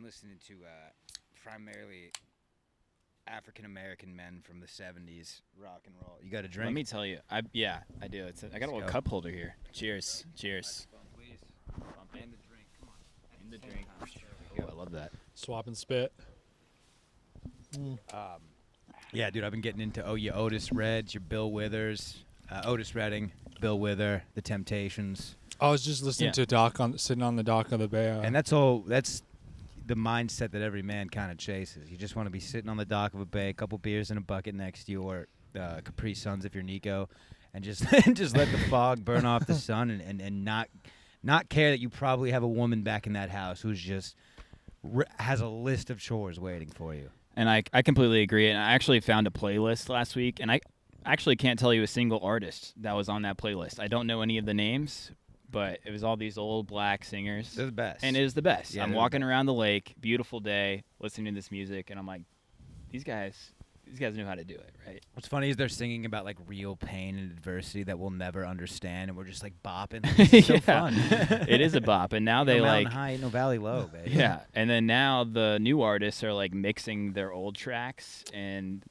been listening to primarily African American men from the *70s rock and roll. You got a drink? Let me tell you, I do. I got a little cup holder here. Cheers, cheers. And the drink. Come on. In the drink. Oh, I love that. Swap and spit. Yeah, dude, I've been getting into your Otis Reds, your Bill Withers, Otis Redding, Bill Wither, The Temptations. I was just listening to sitting on the dock of the bay. And that's the mindset that every man kind of chases. You just want to be sitting on the dock of a bay, a couple beers in a bucket next to you, or Capri Suns if you're Niko, and just just let the fog burn off the sun and not care that you probably have a woman back in that house who's just has a list of chores waiting for you. And I completely agree. And I actually found a playlist last week, and I actually can't tell you a single artist that was on that playlist. I don't know any of the names, but it was all these old black singers. They're the best. And it is the best. Yeah, I'm walking around the lake, beautiful day, listening to this music, and I'm like, these guys know how to do it, right? What's funny is they're singing about like real pain and adversity that we'll never understand, and we're just like bopping. It's so fun. It is a bop, and now they no like mountain high, no valley low, baby. yeah, and then now the new artists are like mixing their old tracks, and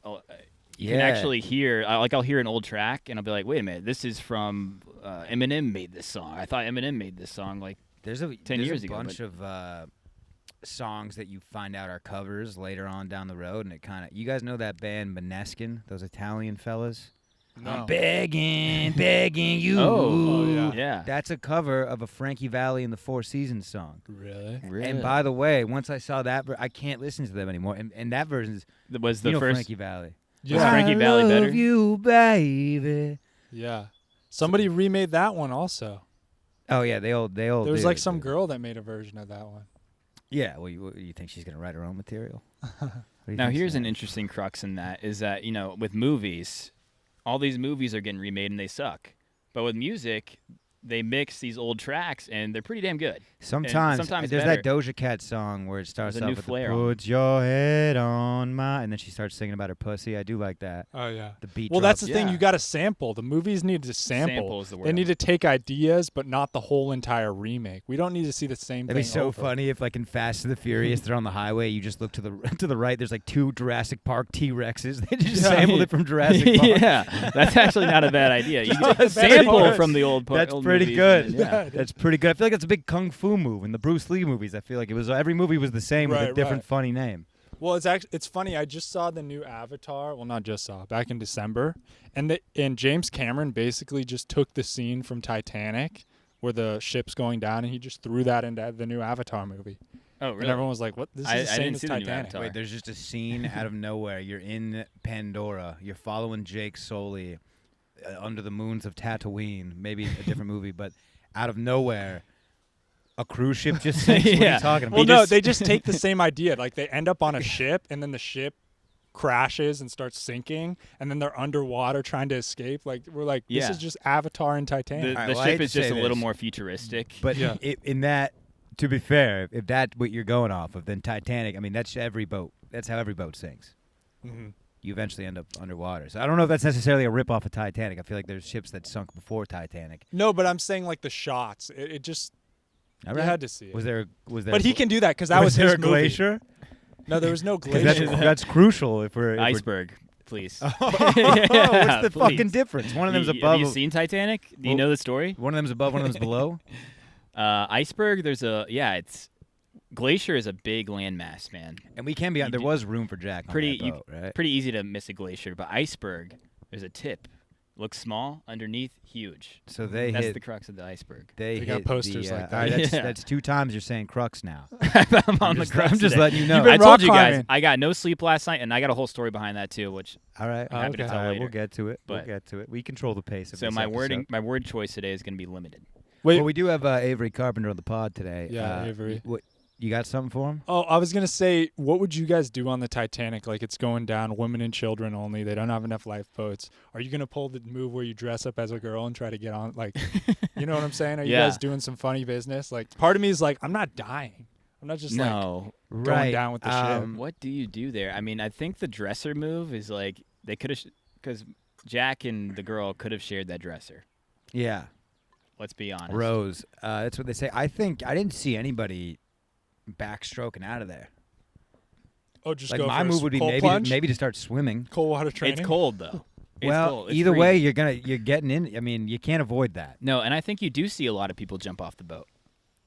you can actually hear I'll hear an old track, and I'll be like, wait a minute, this is from Eminem made this song. I thought Eminem made this song like there's 10 years ago. There's a bunch of songs that you find out are covers later on down the road, and it kind of, you guys know that band Maneskin, those Italian fellas? No. I'm begging you. Oh, yeah. That's a cover of a Frankie Valli and the Four Seasons song. Really? And by the way, once I saw that, I can't listen to them anymore. And that version was the first Frankie Valli. Yeah. Was Frankie Valli better? I love you, baby. Yeah. Somebody remade that one also. Oh yeah, they all. There was like some girl that made a version of that one. Yeah, well, you think she's gonna write her own material? Now here's an interesting crux in that is that, with movies, all these movies are getting remade and they suck. But with music, they mix these old tracks and they're pretty damn good. Sometimes there's better. that Doja Cat song where it starts There's a off new with flair the, "Put your head on my," and then she starts singing about her pussy. I do like that. Oh yeah. The beat. Well, drops. that's the thing. You got to sample. The movies need to sample. Sample is the word. They need to take ideas, but not the whole entire remake. We don't need to see the same That'd thing. be so over. funny if, like in Fast and the Furious, they're on the highway. You just look to the right. There's like 2 Jurassic Park T-Rexes. They just sampled it from Jurassic Park. Yeah, that's actually not a bad idea. You No, can it's sample very good. from the old That's old pretty movies good. and- Yeah. That's pretty good. I feel like that's a big kung fu move in the Bruce Lee movies. I feel like it was every movie was the same with a Right, different right. funny name. Well, it's funny. I just saw the new Avatar. Well, not just saw, back in December, and James Cameron basically just took the scene from Titanic where the ship's going down, and he just threw that into the new Avatar movie. Oh, And really? everyone was like, "What? This is I the same didn't as see the new Titanic." Avatar. Wait, there's just a scene out of nowhere. You're in Pandora. You're following Jake Sully under the moons of Tatooine. Maybe a different movie, but out of nowhere, a cruise ship just sinks. What are Yeah. you talking about? Well, no, they just take the same idea. Like they end up on a ship, and then the ship crashes and starts sinking, and then they're underwater trying to escape. Like we're like, this Yeah. is just Avatar and Titanic. The, All right, the well, I hate ship to is just say a little this, more futuristic. But Yeah. in that, to be fair, if that's what you're going off of, then Titanic. I mean, that's every boat. That's how every boat sinks. Mm-hmm. You eventually end up underwater. So I don't know if that's necessarily a rip-off of Titanic. I feel like there's ships that sunk before Titanic. No, but I'm saying like the shots. It just All you right. had to see it. Was there? But he can do that because that was there his a movie. glacier? No, there was no 'Cause glacier. that's crucial if we're Iceberg, please. What's Yeah, the please. fucking difference? One of them's Have above. you seen Titanic? Do you Well- know the story? One of them's above. One of them's below. Iceberg, it's glacier is a big landmass, man. And we can be on. There was room for Jack on Pretty that boat, right? pretty easy to miss a glacier, but iceberg, there's a tip. Looks small, underneath huge. So they That's hit. the crux of the iceberg. They They got hit posters the, like that. all right, Yeah. that's 2 times you're saying crux now. I'm on the just- crux I'm just today. letting you know. You've been I rock told you guys climbing. I got no sleep last night, and I got a whole story behind that too. Which All right. I'm happy to Okay. tell All right, later. we'll get to it. We'll But- get to it. We control the pace of so this my episode. my word choice today is going to be limited. Wait, Well, we do have Avery Carpenter on the pod today. Yeah, Avery. What, you got something for him? oh, I was gonna say, what would you guys do on the Titanic? Like it's going down, women and children only. They don't have enough lifeboats. Are you gonna pull the move where you dress up as a girl and try to get on? Like, you know what I'm saying? Are you Yeah. guys doing some funny business? Like, part of me is like, I'm not dying. I'm not just like No. going down with the ship. What do you do there? I mean, I think the dresser move is like they could have because Jack and the girl could have shared that dresser. Yeah. Let's be honest. Rose. That's what they say. I think I didn't see anybody backstroking out of there. Oh, just Like go my for move a would be cold maybe plunge? to start swimming. Cold water training. It's cold though. It's Well, cold. It's either way, freezing. you're getting in. I mean, you can't avoid that. No, and I think you do see a lot of people jump off the boat.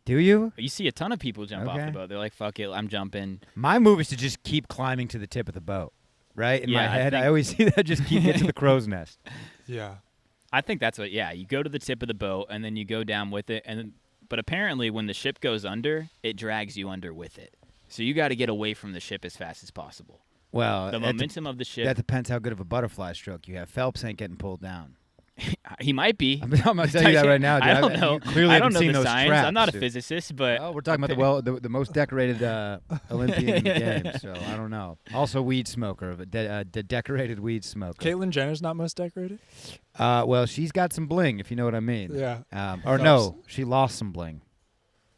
Do you? You see a ton of people jump off Okay. the boat. They're like, "Fuck it, I'm jumping." My move is to just keep climbing to the tip of the boat. Right in my Yeah, I head, I think- always see that. Just keep getting to the crow's nest. Yeah. I think that's what. Yeah, you go to the tip of the boat and then you go down with it, but apparently when the ship goes under, it drags you under with it. So you got to get away from the ship as fast as possible. Well, The momentum of the ship. that depends how good of a butterfly stroke you have. Phelps ain't getting pulled down. He might be. I'm gonna tell you that right now, dude. I don't know. You clearly I don't haven't know seen the those science. traps, I'm not a dude. physicist, but Oh, we're talking about the most decorated Olympian in the game, so I don't know. Also, weed smoker, the decorated weed smoker. Caitlyn Jenner's not most decorated? Well, she's got some bling, if you know what I mean. Yeah. Or no, she lost some bling.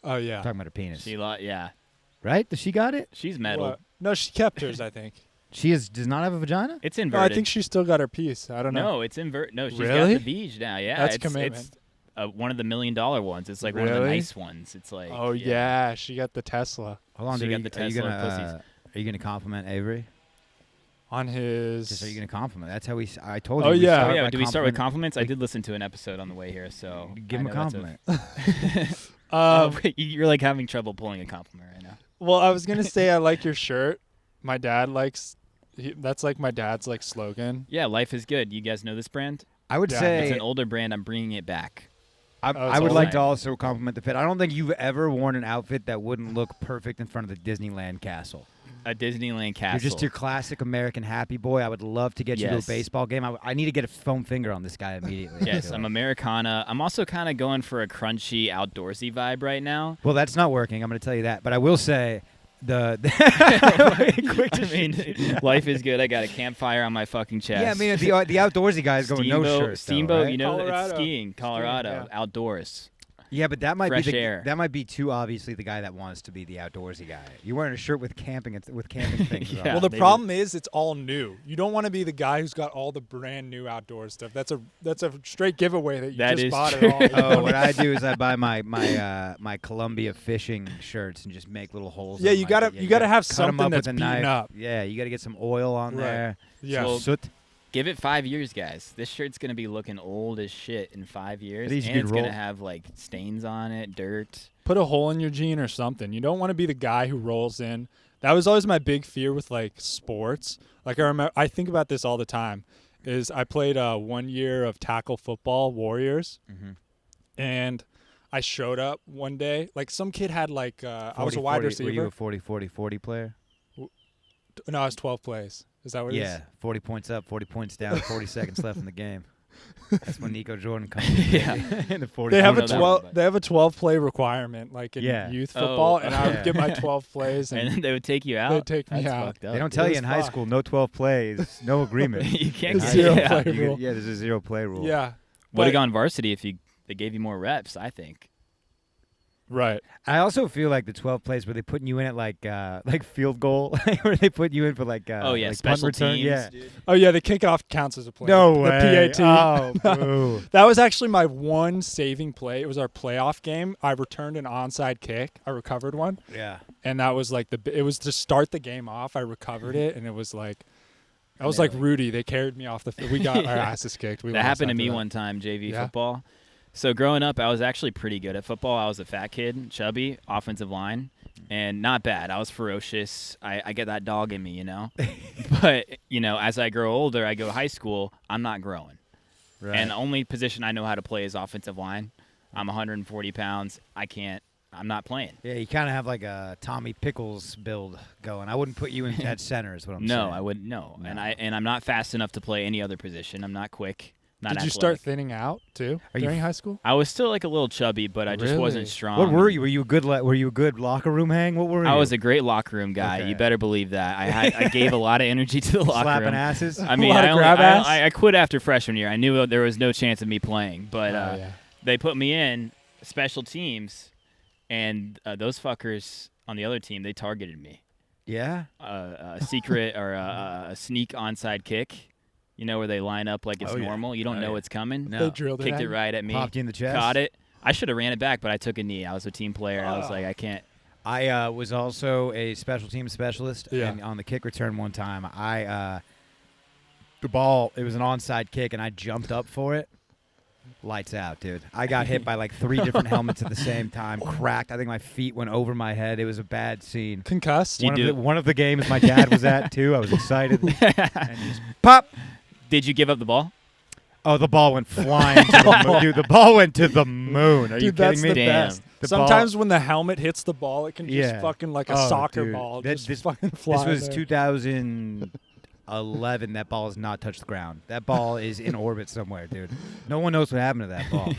Oh, yeah. Talking about her penis, yeah, right? Does she got it? she's metal. What? No, she kept hers, I think. She does not have a vagina. It's No, inverted. I think she still got her piece. I don't know. No, it's invert. No, she's Really? got the beach now. Yeah, That's it's, commitment. It's one of the $1 million ones. It's like one of the Really? nice ones. It's like. Oh, yeah. She got the Tesla Hold on, She dude. got the Are you Tesla gonna, pussies. are you gonna compliment Avery? on his. Just are you gonna compliment? That's how I told Oh, you. yeah. Oh, yeah. by Do we start with complimenting- compliments? I did listen to an episode on the way here, so Give him I a know that's compliment. Wait, you're like having trouble pulling a compliment right now. Well, I was going to say I like your shirt. My dad likes. That's like my dad's like slogan. Yeah, life is good. You guys know this brand? I would Yeah. say It's an older brand. I'm bringing it back. I it's would all like right. to also compliment the fit. I don't think you've ever worn an outfit that wouldn't look perfect in front of the Disneyland castle. A Disneyland castle. You're just your classic American happy boy. I would love to get you to a Yes. baseball game. I need to get a foam finger on this guy immediately. Yes, I'm Americana. I'm also kind of going for a crunchy, outdoorsy vibe right now. Well, that's not working. I'm going to tell you that. But I will say the quick to I mean, life is good. I got a campfire on my fucking chest. yeah, I mean the outdoorsy guy is going no shirt. Steamboat, right? you know, Colorado. it's skiing. Colorado, yeah. outdoors. Yeah, but that might Fresh be air. that might be too obviously the guy that wants to be the outdoorsy guy. You're wearing a shirt with camping things. Yeah. on. Well, the maybe. problem is it's all new. You don't want to be the guy who's got all the brand new outdoor stuff. That's a straight giveaway that you That just is bought true. it all. Oh, what I do is I buy my Columbia fishing shirts and just make little holes. Yeah, in you my- gotta- you gotta have cut 'em something up that's with a beaten knife. up. Yeah, you gotta get some oil on Right. there. Yeah. Well, Soot. Give it 5 years, guys. This shirt's gonna be looking old as shit in 5 years, It needs to and be it's gonna rolled. have like stains on it, dirt. Put a hole in your jean or something. You don't want to be the guy who rolls in. That was always my big fear with like sports. Like I think about this all the time. Is I played 1 year of tackle football, Warriors, Mhm. and I showed up one day. Like some kid had like I was a 40, wide 40 receiver. Were you a 40-40-40 player? No, I was 12 plays. Is that what it is? Yeah, 40 points up, 40 points down, 40 seconds left in the game. That's when Niko Jordan comes. Yeah. in the 40. They have know a that one, 12. but- They have a 12 play requirement, like in Yeah. youth Oh, football, and I would yeah. get my 12 plays, And and then they would take you out. they'd take me That's out. fucked up. They don't It tell you was in high fun. school no 12 plays, no agreement. You can't. The zero yeah. play rule. Yeah, there's a 0 play rule. Yeah, Would have but- gone varsity if they gave you more reps. I think. right. I also feel like the 12 plays where they putting you in at like field goal, where they put you in for like Oh yeah, like special punt return. teams. Yeah. Dude. Oh yeah, the kickoff counts as a play. No the way. PAT. Oh, boo. That was actually my one saving play. It was our playoff game. I returned an onside kick. I recovered one, Yeah. and that was like it was to start the game off. I recovered it, and it was like. I was like Rudy. They carried me off the field. We got our asses kicked. We That lost happened to after me that. one time, JV Yeah? football. So growing up, I was actually pretty good at football. I was a fat kid, chubby, offensive line, and not bad. I was ferocious. I get that dog in me, you know. But, you know, as I grow older, I go high school, I'm not growing. Right. And the only position I know how to play is offensive line. I'm 140 pounds. I'm not playing. Yeah, you kind of have like a Tommy Pickles build going. I wouldn't put you in at center, is what I'm saying. No, I wouldn't. No. No. And I'm not fast enough to play any other position. I'm not quick. Not Did you athletic. start thinning out too Are you during high school? I was still like a little chubby, but I just Really? wasn't strong. What were you? Were you a good locker room hang? What were you? I was a great locker room guy. Okay. You better believe that. I gave a lot of energy to the locker slapping room. asses. I mean, lot of I, only, grab ass? I quit after freshman year. I knew there was no chance of me playing, but Oh, yeah. they put me in special teams, and those fuckers on the other team, they targeted me. Yeah. A secret or a sneak onside kick, you know, where they line up like it's Oh, yeah. normal. You don't Oh, know yeah. what's coming. No. They drilled Kicked it. it right at me. Popped you in the chest. Caught it. I should have ran it back, but I took a knee. I was a team player. I was Oh. like, I can't. I was also a special team specialist. Yeah. And on the kick return one time, the ball, it was an onside kick, and I jumped up for it. Lights out, dude. I got hit by like 3 different helmets at the same time, cracked. I think my feet went over my head. It was a bad scene. Concussed? One of the games my dad was at, too. I was excited. And just pop. Did you give up the ball? Oh, the ball went flying to the moon. Dude, the ball went to the moon. Are you Dude, kidding that's me? the Damn. best. The Sometimes ball- when the helmet hits the ball, it can just Yeah. fucking like a Oh, soccer dude. ball. This Fucking fly This was there. 2011. That ball has not touched the ground. That ball is in orbit somewhere, dude. No one knows what happened to that ball.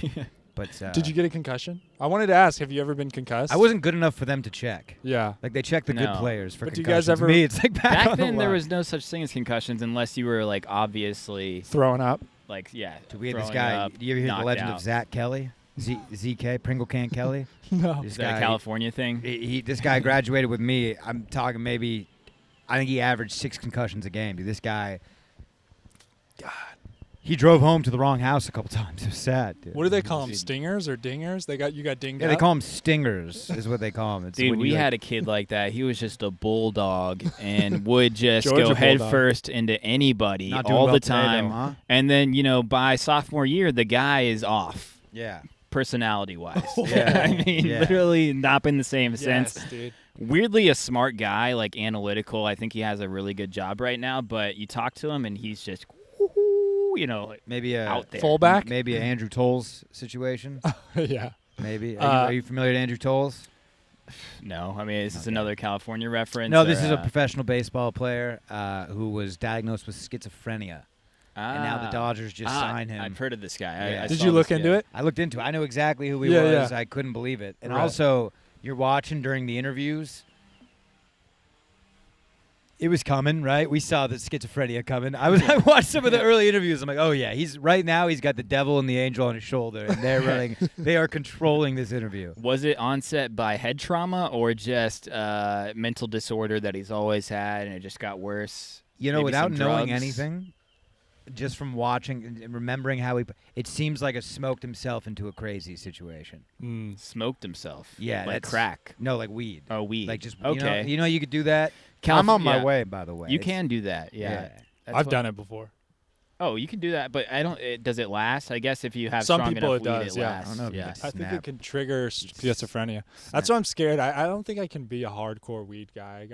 But Did you get a concussion? I wanted to ask, have you ever been concussed? I wasn't good enough for them to check. Yeah. Like they check the good No. players for But do you concussions. guys ever- Me, it's like Back on the then, there line. was no such thing as concussions unless you were like obviously Throwing up. like Dude, we had this throwing guy. up, Do you ever hear the knocked legend out. of Zach Kelly? ZK Pringle Can Kelly. No. This Is that a California thing? This guy graduated with me. I'm talking maybe. I think he averaged 6 concussions a game. Dude, this guy. God. He drove home to the wrong house a couple times. It was sad, dude. What do they call them? Dude. Stingers or dingers? You got dinged Yeah, up? they call them stingers. Is what they call them. It's Dude, when we you, had a kid like that. He was just a bulldog and would just Georgia go head bulldog. first into anybody Not doing all well the today, time. though, huh? And then, by sophomore year, the guy is off Yeah. personality-wise. Yeah. I mean, Yeah. literally not in the same sense. Yes, dude. Weirdly a smart guy, like analytical. I think he has a really good job right now, but you talk to him and he's just, Maybe a out there. Fullback? Maybe a Andrew Tolles situation. Yeah. Maybe. Are you familiar with Andrew Tolles? No, I mean, is this Okay. another California reference? No, this or, is a professional baseball player who was diagnosed with schizophrenia, and now the Dodgers just signed him. I've heard of this guy. Yeah. I Did saw you look this into guy. it? I looked into it. I knew exactly who he Yeah, was. yeah. I couldn't believe it. And Right. also, you're watching during the interviews. It was coming, right? We saw the schizophrenia coming. I watched some of the early interviews. I'm like, oh yeah, he's got the devil and the angel on his shoulder, and they're running. They are controlling this interview. Was it onset by head trauma or just mental disorder that he's always had and it just got worse? You know, Maybe without some knowing drugs? anything, just from watching and remembering how it seems like he smoked himself into a crazy situation. Mm. Smoked himself. Yeah, like that's- crack. No, like weed. Oh, weed. Like just okay. You know, you could do that. I'm on my yeah. way, by the way. You It's- can do that. Yeah. Yeah. That's I've what- done it before. Oh, you can do that, but I don't. Does it last? I guess if you have Some strong people enough it weed, does, it yeah. lasts. I don't know if you Yeah. can I think Snap. it can trigger schizophrenia. That's why I'm scared. I don't think I can be a hardcore weed guy.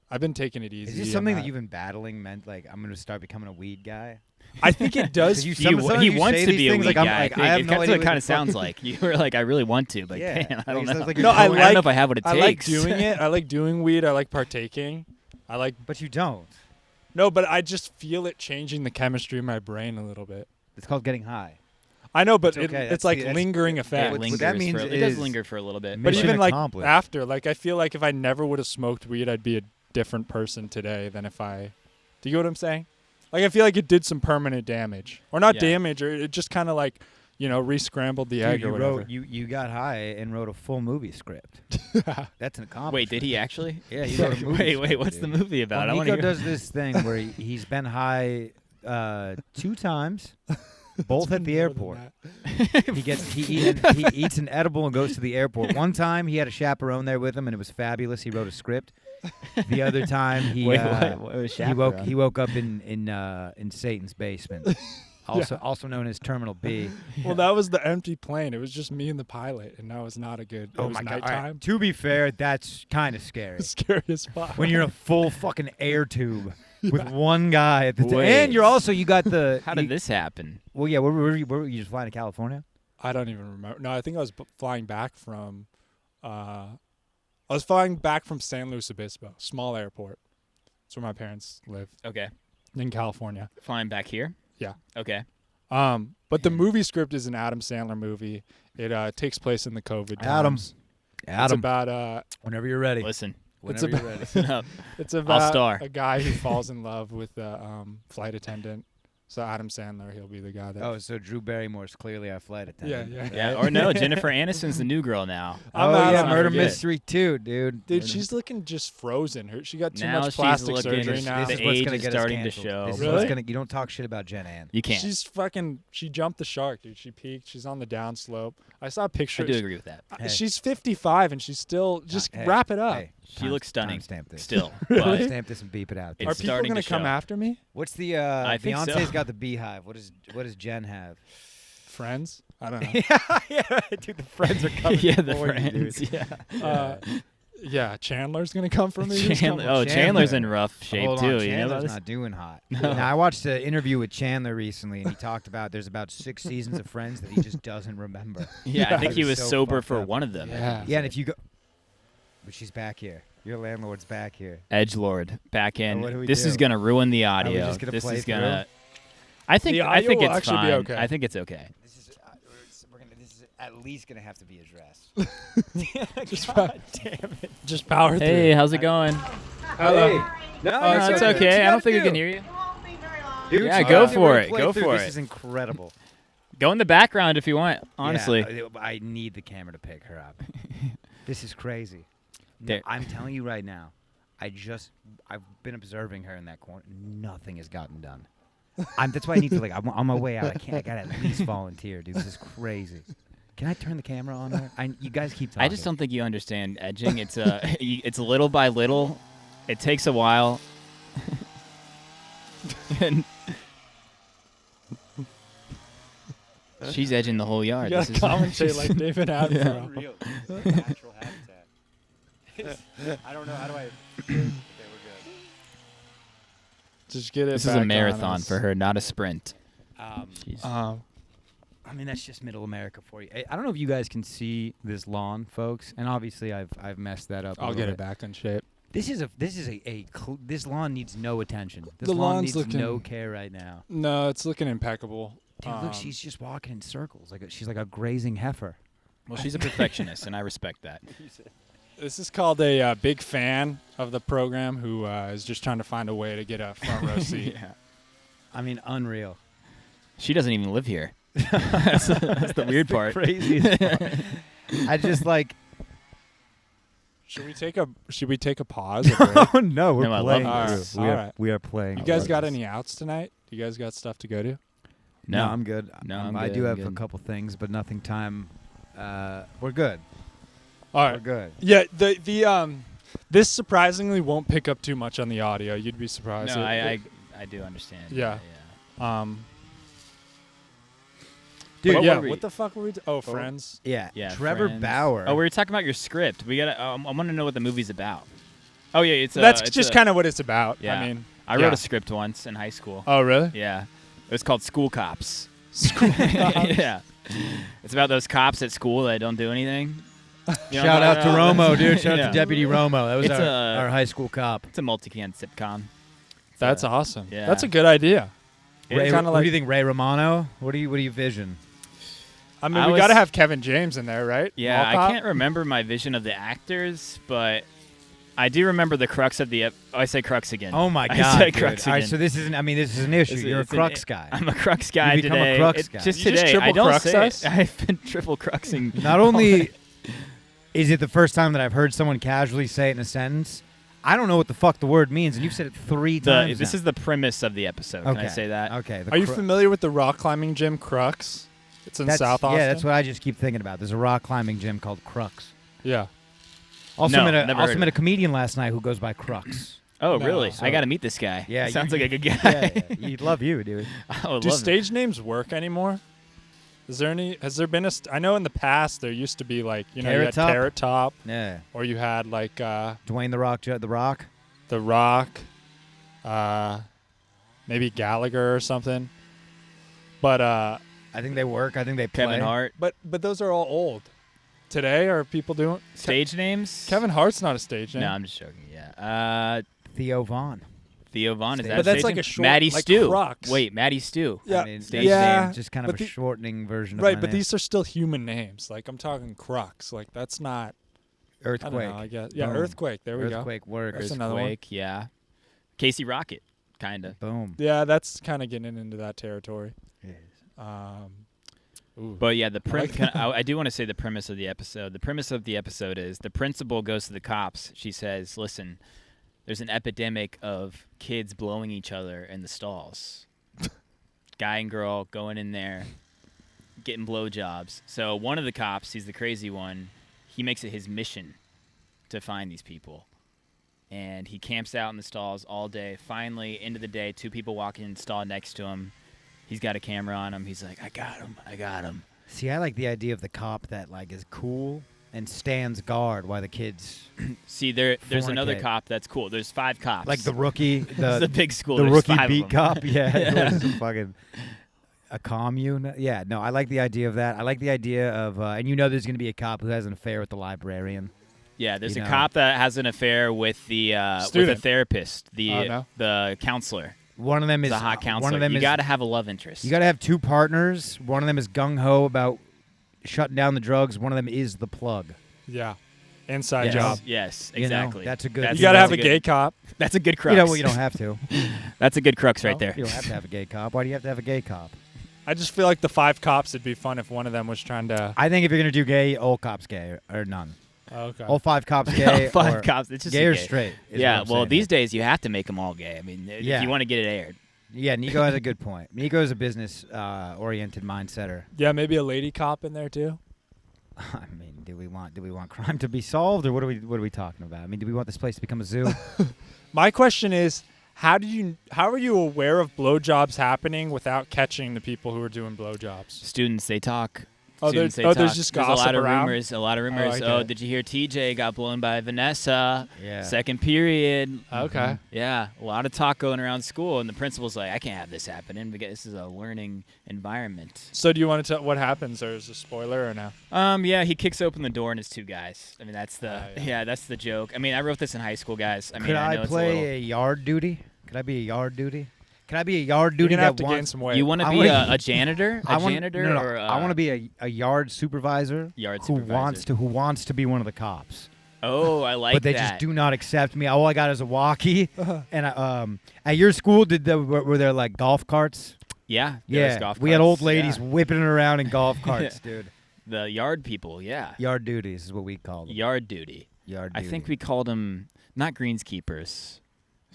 I've been taking it easy. Is this on something that you've been battling? Meant like I'm going to start becoming a weed guy? I think it does. You- He, some of he you wants say to these be a things weed like I'm guy. like, I think I have it's no what idea it what kind the of sounds like. You were like, I really want to, but Yeah. damn, I Like, don't it know. sounds like you're No, I going- don't know if I have what it I like takes. doing it. I like doing weed. I like partaking. But you don't. No, but I just feel it changing the chemistry in my brain a little bit. It's called getting high. I know, but It's okay. it's That's like the- that's- lingering Yeah, effect. it What lingers that means it does is- linger for a little bit. But Mission even like accomplished. after, like I feel like if I never would have smoked weed, I'd be a different person today than if I. Do you get what I'm saying? Like I feel like it did some permanent damage, or not Yeah. damage, or it just kind of like re-scrambled the egg Dude, or whatever. you got high and wrote a full movie script. That's an accomplishment. Wait, did he actually? Yeah, he wrote a movie wait, script, what's the dude. movie about? I Well, want Niko to does this thing where he's been high 2 times, both at the More than airport. that. He eats an edible and goes to the airport. One time he had a chaperone there with him and it was fabulous. He wrote a script. The other time he Wait, what was he woke chaperone? up in Satan's basement. Also known as Terminal B. Well, that was the empty plane. It was just me and the pilot, and that was not a good. Oh it was my god! All nighttime. right, to be fair, that's kind of scary. Scary as fuck. When you're in a full fucking air tube with one guy at the Wait. and you got the. How did this happen? Well, yeah, where were you just flying to California? I don't even remember. No, I think I was flying back from. I was flying back from San Luis Obispo, small airport. That's where my parents live Okay, in California. flying back here. Yeah. Okay. But the movie script is an Adam Sandler movie. It takes place in the COVID Adam. times. It's Adam, about whenever you're ready. Listen. It's Whenever about- you're ready. Listen up. it's about star. a guy who falls in love with a flight attendant. So Adam Sandler, he'll be the guy that. Oh, so Drew Barrymore's clearly our flight attendant. Yeah. Yeah, or no, Jennifer Aniston's the new girl now. I'm Oh out yeah, on Murder her. Mystery 2, dude. Dude, she's looking just frozen. She got too Now much she's plastic looking- surgery now. The This is what's age gonna is get us starting to canceled. show. This is Really? what's gonna. You don't talk shit about Jen Ann. You can't. She jumped the shark, dude. She peaked. She's on the downslope. I saw a picture. I do agree with that. Hey. She's 55 and she's still just Hey, wrap it up. Hey, She looks stunning. Timestamp this. Still. Really? But Timestamp this and beep it out. It's Are people starting gonna to come show. after me? What's the I think so. Beyonce's got the Beehive. What does Jen have? Friends? I don't know. yeah, dude. The friends are coming. yeah, the for you, dude. friends. Yeah. Yeah, Chandler's gonna come for me. Who's Chandler, coming? oh, Chandler's in Chandler. rough shape Hold too. on, You know Chandler's about this? not doing hot. No. Now, I watched an interview with Chandler recently, and he talked about there's about 6 seasons of Friends that he just doesn't remember. Yeah, I think he It's was so sober fucked for up. one of them. Yeah. Yeah, and if you go, but she's back here. Your landlord's back here. Edgelord back in. what do we This is do? gonna ruin the we audio. just gonna This play is gonna. through? I think The I audio think will it's actually fine. be okay. I think it's okay. This is this is at least gonna have to be addressed. Just God damn it. Just power through. Hey, how's it going? Hello. No, Oh, it's okay. I don't think we can hear you. Dude, Yeah, you go gotta for it. play Go through. for This it. is incredible. Go in the background if you want. Honestly. Yeah, I need the camera to pick her up. This is crazy. No, There- I'm telling you right now. I've been observing her in that corner. Nothing has gotten done. That's why I need to I'm on my way out. I gotta at least volunteer, dude. This is crazy. Can I turn the camera on her? You guys keep talking. I just don't think you understand edging. It's it's little by little. It takes a while. And she's edging the whole yard. You gotta commentate like David Attenborough. Unreal. Natural habitat. I don't know. How do I? Okay, we're good. Just get it. This is back a on marathon us. for her, not a sprint. She's I mean, that's just middle America for you. I don't know if you guys can see this lawn, folks, and obviously I've messed that up. a I'll little get bit. it back in shape. This lawn needs no attention. This The lawn lawn's needs no looking- care right now. No, it's looking impeccable. Dude, look, she's just walking in circles she's like a grazing heifer. well, she's a perfectionist, and I respect that. This is called a big fan of the program who is just trying to find a way to get a front row seat. Yeah. I mean, unreal. She doesn't even live here. that's the weird part. Craziest part. I just like. Should we take a pause? A break? Oh no, we're No, I love playing. this. through. Alright. We are playing. You I guys love got this. any outs tonight? You guys got stuff to go to? No, I'm good. No, I'm I good, do I'm have a good. couple things, but nothing time. We're good. All We're right. good. Yeah, the this surprisingly won't pick up too much on the audio. You'd be surprised. No, It- I do understand. Yeah. Dude, but what yeah, were we- what the fuck were we? Friends. Yeah. Yeah. Trevor Friends. Bauer. Oh, we were talking about your script. We gotta. I want to know what the movie's about. Oh yeah, it's That's it's just kind of what it's about. Yeah. I mean, I yeah. wrote a script once in high school. Oh, really? Yeah, it was called School Cops. School Cops. Yeah, it's about those cops at school that don't do anything. You know Shout what I'm out to talking about? Romo, dude. Shout out Yeah. to Deputy Romo. That was It's our high school cop. It's a multi-can sitcom. That's awesome. Yeah. That's a good idea. Ray, kinda who like- do you think? Ray Romano? What do you vision? I mean, I we was- got to have Kevin James in there, right? Yeah, Mall I Cop? can't remember my vision of the actors, but I do remember the crux of the. I say crux again. Oh my I God! say dude. crux All right, again. so this isn't. I mean, this is an issue. It's- You're a it's an- crux guy. I'm a crux guy You become a today. crux guy. Just You just today. triple I don't crux say us? it. I've been triple cruxing. Not only is it the first time that I've heard someone casually say it in a sentence, I don't know what the fuck the word means, and you've said it 3 times. This now. is the premise of the episode. Okay. Can I say that? Okay. the Are you cru- familiar with the rock climbing gym Crux? It's in that's, South Austin. Yeah, that's what I just keep thinking about. There's a rock climbing gym called Crux. Yeah. Also, No, met a, never also heard met of a comedian last night who goes by Crux. Oh, No, really? so- I got to meet this guy. Yeah, sounds you- like a good guy. Yeah, he'd love you, dude. I would Do love it. stage names work anymore? Is there any? Has there been a? I know in the past there used to be like you Carrot had Top? Carrot Top, Yeah. or you had like Dwayne the Rock, The Rock. The Rock, maybe Gallagher or something. But I think they work. I think they play. Kevin Hart. but those are all old. Today are people doing Stage names? Kevin Hart's not a stage name. No, I'm just joking. Yeah. Theo Vaughn. Theo Vaughn, is But that But that's stage like name? a short, Matty like Stew. Crux. Wait, Matty Stew. Yeah, I mean, stage yeah, name, just kind but of a the- shortening version of right, my but name. these are still human names. Like I'm talking Crux. Like that's not. I don't Earthquake. know. I guess. Yeah, Boom. Earthquake. There we go. Earthquake works. That's another one. Earthquake, yeah. Casey Rocket. Kind of. Boom. Yeah, that's kind of getting into that territory. Yes. Ooh. But yeah, the like I do want to say the premise of the episode. The premise of the episode is the principal goes to the cops. She says, "Listen, there's an epidemic of kids blowing each other in the stalls. Guy and girl going in there, getting blowjobs." So one of the cops, he's the crazy one, he makes it his mission to find these people. And he camps out in the stalls all day. Finally, end of the day, 2 people walk in the stall next to him. He's got a camera on him. He's like, I got him. See, I like the idea of the cop that like is cool and stands guard while the kids See, there's another fornicate. cop that's cool. There's 5 cops. like the rookie, It's a the big school. the There's rookie 5 of beat them. cop. Yeah, it was fucking a commune. Yeah, no, I like the idea of that. I like the idea of, and there's going to be a cop who has an affair with the librarian. Yeah, there's You a know. cop that has an affair with the with a Student. therapist, no. the counselor. One of them is The hot counselor. One of them you is got to have a love interest. you got to have 2 partners. One of them is gung ho about shutting down the drugs. One of them is the plug. Yeah. Inside yes, job. Yes, You know, exactly. that's a good- That's- You got to that's have a good- gay cop. That's a good crux. You don't have to. That's a good crux right No, there. You don't have to have a gay cop. Why do you have to have a gay cop? I just feel like the 5 cops, it'd be fun if one of them was trying to. I think if you're going to do gay, all cops gay or none. Okay. All 5 cops gay. 5 or cops. It's just gay a or gay. straight. is Yeah, what I'm well, saying these here. days you have to make them all gay. I mean, Yeah. if you want to get it aired. Yeah, Niko has a good point. Niko is a business oriented mindsetter. Yeah, maybe a lady cop in there too. I mean, do we want crime to be solved, or what are we talking about? I mean, do we want this place to become a zoo? My question is, how are you aware of blowjobs happening without catching the people who are doing blowjobs? Students, they talk. Oh, Students, they there's talk. just There's gossip a lot of around? rumors. A lot of rumors. I get Oh, it. did you hear TJ got blown by Vanessa? Yeah. Second period. Okay. Yeah, a lot of talk going around school, and the principal's like, I can't have this happening because this is a learning environment. So do you want to tell what happens, or is it a spoiler or no? Yeah, he kicks open the door and it's 2 guys. I mean, that's the yeah. that's the joke. I mean, I wrote this in high school, guys. I mean, Could I I know play it's a a yard duty? Could I be a yard duty? Can I be a yard You're duty gonna have that to gain wants? some little. weight. You want to I be wanna- a janitor? A janitor no, or I want to be a yard supervisor. Yard who supervisor. wants to be one of the cops. Oh, I like But they that. just do not accept me. All I got is a walkie. And at your school, were there like golf carts? Yeah, there was Yeah, golf we had old carts, ladies yeah. whipping it around in golf carts, dude. The yard people, yeah. Yard duties is what we call them. Yard duty. Yard I duty. think we called them not greenskeepers,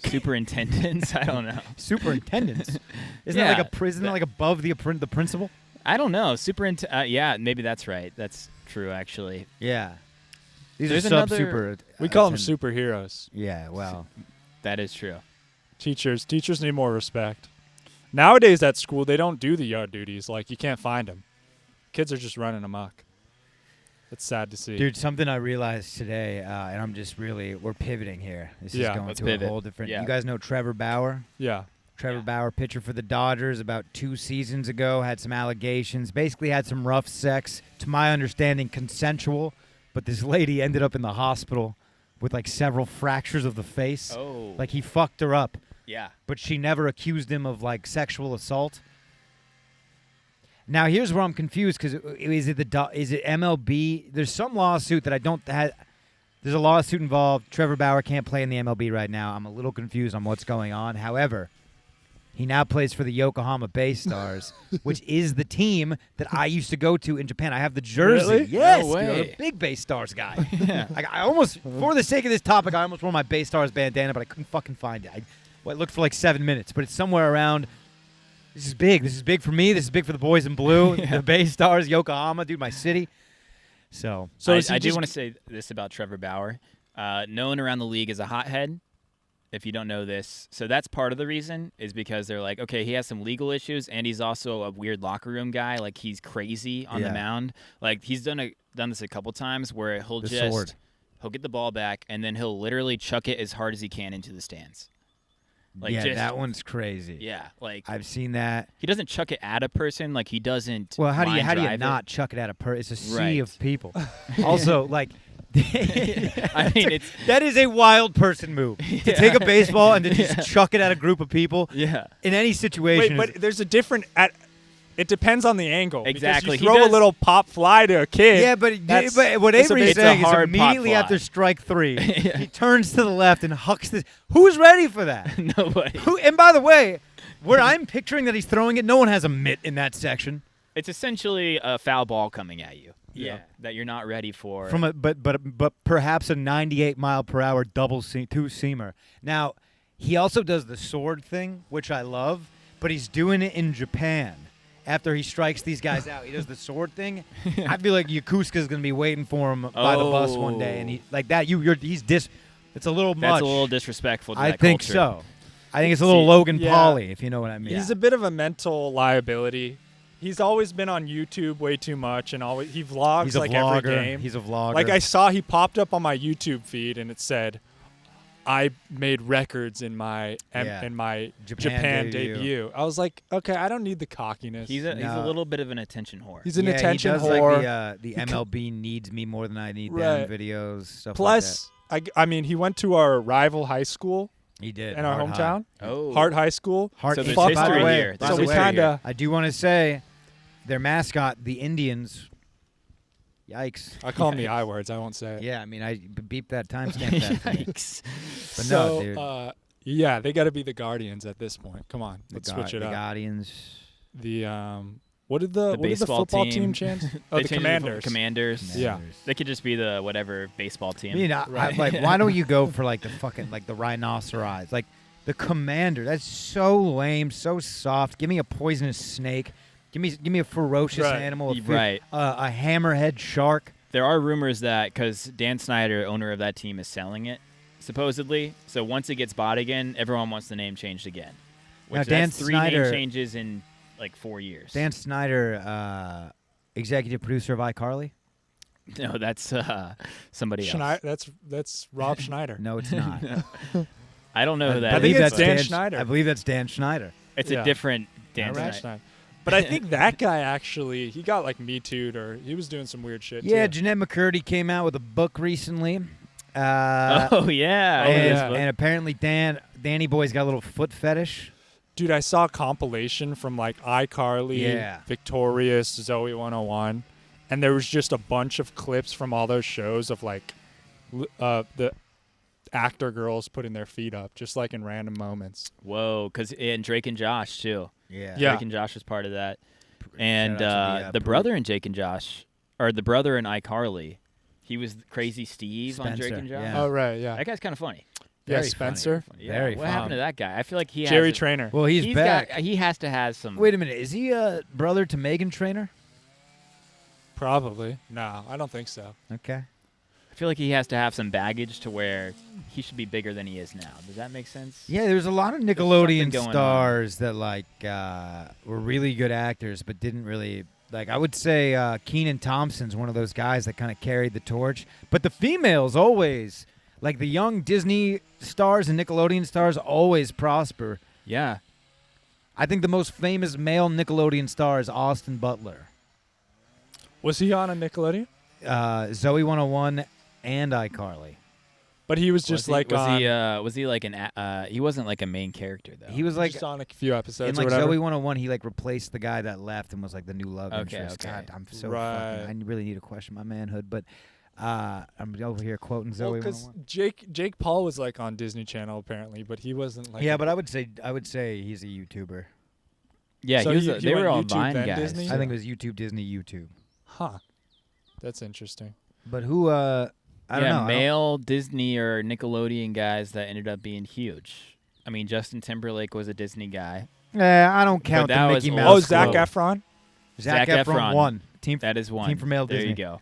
superintendents. I don't know. Superintendents. Isn't Yeah, that like a prison, like above the principal? I don't know. Yeah, maybe that's right. That's true, actually. Yeah. These There's are another- super. We call them attend- superheroes. Yeah, well, That is true. Teachers need more respect. Nowadays at school, they don't do the yard duties. Like, you can't find them. Kids are just running amok. It's sad to see. dude, something I realized today, and I'm just we're pivoting here. This Yeah. is going Let's to pivot. a whole different. Yeah. You guys know Trevor Bauer? Yeah. Trevor Yeah. Bauer, pitcher for the Dodgers, about 2 seasons ago, had some allegations. Basically, had some rough sex. To my understanding, consensual. But this lady ended up in the hospital with like several fractures of the face. Oh. Like he fucked her up, Yeah. but she never accused him of like sexual assault. Now here's where I'm confused because is it MLB? There's some lawsuit that I don't have. There's a lawsuit involved. Trevor Bauer can't play in the MLB right now. I'm a little confused on what's going on. However, he now plays for the Yokohama Bay Stars, which is the team that I used to go to in Japan. I have the jersey. Really? Yes, No dude, I'm way. a big Bay Stars guy. Yeah. I almost, for the sake of this topic, I almost wore my Bay Stars bandana, but I couldn't fucking find it. I looked for like 7 minutes, but it's somewhere around. This is big. This is big for me. This is big for the boys in blue. Yeah. The Bay Stars, Yokohama, dude, my city. So I do want to say this about Trevor Bauer. Known around the league as a hothead, if you don't know this. So that's part of the reason is because they're like, okay, he has some legal issues, and he's also a weird locker room guy. Like, he's crazy on the Yeah. mound. Like, he's done this a couple times where he'll The just sword. he'll get the ball back, and then he'll literally chuck it as hard as he can into the stands. Like, yeah, just- that one's crazy. Yeah, like I've seen that. he doesn't chuck it at a person. Like, he doesn't. Well, how do you line drive it. not chuck it at a It's a sea Right. of people. Also, like, I mean, it's that is a wild person move to take a baseball and to just chuck it at a group of people yeah. in any situation. Wait, but there's a different It depends on the angle. Exactly. Because you throw a little pop fly to a kid. Yeah, but what it's a Avery's bit- saying it's a is hard immediately pot after fly. strike 3, he turns to the left and hucks this. Who's ready for that? Nobody. And by the way, where I'm picturing that he's throwing it, no one has a mitt in that section. It's essentially a foul ball coming at you. Yeah. That you're not ready for. From a but perhaps a 98 mile per hour two-seamer. Now, he also does the sword thing, which I love, but he's doing it in Japan. After he strikes these guys out, he does the sword thing. I feel like Yokosuka's gonna be waiting for him by the bus one day, and he like that. It's a little much. That's a little disrespectful to I that think culture. so. I think it's a little See, Logan yeah. Pauli, if you know what I mean. He's a bit of a mental liability. He's always been on YouTube way too much, and always he vlogs He's a like vlogger. every game. He's a vlogger. Like I saw, he popped up on my YouTube feed, and it said, "I made records in my Japan debut." I was like, okay, I don't need the cockiness. He's a No. little bit of an attention whore. He's an yeah, attention he does whore. Like the MLB needs me more than I need Right. them videos. Stuff Plus, I mean, he went to our rival high school like that. He did in our Hart hometown, Oh. Hart High School. Hart So there's by history the way, here. by So the we way, kind of. I do want to say, their mascot, the Indians. Yikes! I call them the I words. I won't say it. Yeah, I mean, I beep that timestamp that for me. Yikes. But So, no, dude. yeah, they got to be the Guardians at this point. Come on, let's switch it the up. Guardians. What did the baseball football team. team chant? Oh, They the changed it to Commanders. Commanders. Yeah. They could just be the whatever baseball I team. mean, Right. like, why don't you go for like the fucking like the rhinoceros, like the commander? That's so lame, so soft. Give me a poisonous snake. Give me a ferocious Right. animal. Right. A hammerhead shark. There are rumors that because Dan Snyder, owner of that team, is selling it, supposedly. So once it gets bought again, everyone wants the name changed again. Now, Which Dan that's 3 Snyder- name changes in like 4 years. Dan Snyder, executive producer of iCarly. No, that's somebody else. That's Rob Schneider. No, it's not. I don't know who that I is. think it's that's Dan Schneider. I believe that's Dan Schneider. It's Yeah. a different Dan All right. Snyder. But I think that guy actually, he got like Me Too'd, or he was doing some weird shit Yeah, too. Jeanette McCurdy came out with a book recently. Oh yeah. Oh, and, yeah. and apparently Danny Boy's got a little foot fetish. Dude, I saw a compilation from like iCarly, Yeah. Victorious, Zoe 101, and there was just a bunch of clips from all those shows of like the actor girls putting their feet up, just like in random moments. Whoa, and Drake and Josh too. Yeah. Yeah. Drake and Josh was part of that. And Shout out to the brother in Jake and Josh, or the brother in iCarly, he was Crazy Steve on Drake Spencer, and Josh. yeah. Oh right, yeah, That guy's kind of funny. yeah, very Spencer, Yeah, Very what happened to fun. that guy? I feel like he Jerry has Trainer. Well, he's back. He has to have some. Wait a minute. Is he a brother to Megan Trainor? Probably. No, I don't think so. Okay. I feel like he has to have some baggage to where he should be bigger than he is now. Does that make sense? Yeah, there's a lot of something Nickelodeon going on. stars that like were really good actors, but didn't really like. I would say Kenan Thompson's one of those guys that kind of carried the torch. But the females always, like the young Disney stars and Nickelodeon stars, always prosper. Yeah. I think the most famous male Nickelodeon star is Austin Butler, Was he on a Nickelodeon? Zoe 101, and iCarly. But he was just like on. Was he like he wasn't like a main character though. He was like just on a few episodes in or like whatever. Zoe 101, he like replaced the guy that left and was like the new love Okay, interest. okay. God, I'm so Right. fucking. I really need to question my manhood, but I'm over here quoting Zoe because 101. Jake Paul was like on Disney Channel apparently, but he wasn't like. Yeah, but I would say he's a YouTuber. Yeah, So he was. he They were went all YouTube, Vine then guys. Disney? I think it was YouTube, Disney, YouTube. Huh. That's interesting. But who? I don't know. I don't- male Disney or Nickelodeon guys that ended up being huge. I mean, Justin Timberlake was a Disney guy. I don't count that the was Mickey old. Mouse. Oh, Zac Club. Efron. Zac Zac Efron Efron. won. Team That is one. Team for male there Disney. you go.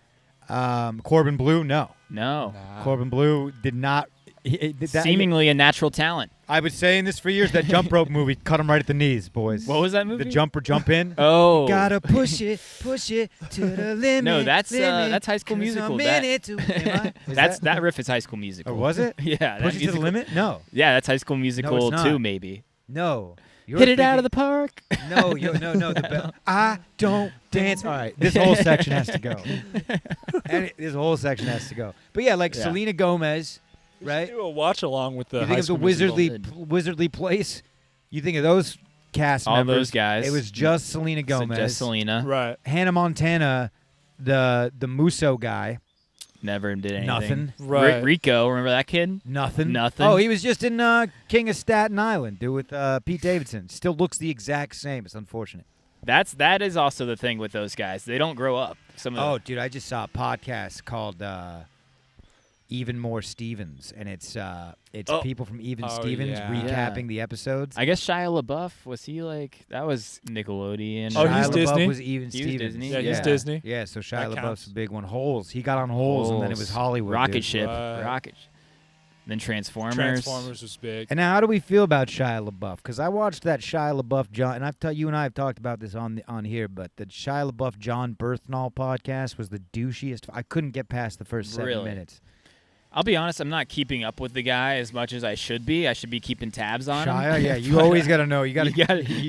Corbin Blue, no. No. Corbin Blue did not. Seemingly a natural talent. I was saying this for years. That jump rope movie cut him right at the knees, boys. What was that movie? The jump in. Oh. Gotta push it to the limit. No, that's limit, High School 'cause Musical. I'm That- in it to- am I? Was That's that? that riff is High School Musical. Or was it? Yeah. that Push it to the musical- limit? No. Yeah, that's High School Musical not. 2, maybe. No. You're Hit it out of the thinking- park. No, I don't dance. All right, this whole section has to go. This whole section has to go. But yeah, like Yeah. Selena Gomez, We should right? do a watch along with the. You High think of the School Musical. Wizardly Place. You think of those cast All members. those guys. It was just Selena So Gomez. just Selena. Right. Hannah Montana, the Musso guy. Never did anything. Nothing. Right. Rico, remember that kid? Nothing. Nothing. Oh, he was just in King of Staten Island, dude, with Pete Davidson. Still looks the exact same. It's unfortunate. That is also the thing with those guys. They don't grow up. Some of Oh, them. dude, I just saw a podcast called Even More Stevens, and it's Oh. people from Even Oh, Stevens yeah. recapping the episodes. I guess Shia LaBeouf, was he like, that was Nickelodeon. Oh, Shia he's LaBeouf Disney? was Even He was Stevens. Disney? Yeah, he's Disney. Yeah, so Shia That LaBeouf's counts. a big one. Holes. He got on Holes, and then it was Hollywood. Rocket dude. Ship. Right. Rocket. Then Transformers. Transformers was big. And now, how do we feel about Shia LaBeouf? Because I watched that Shia LaBeouf John, and you and I have talked about this on here, but the Shia LaBeouf John Berthnall podcast was the douchiest. I couldn't get past the first 7 Really? minutes. I'll be honest, I'm not keeping up with the guy as much as I should be. I should be keeping tabs on Shia, him. yeah, you always got to know. You got You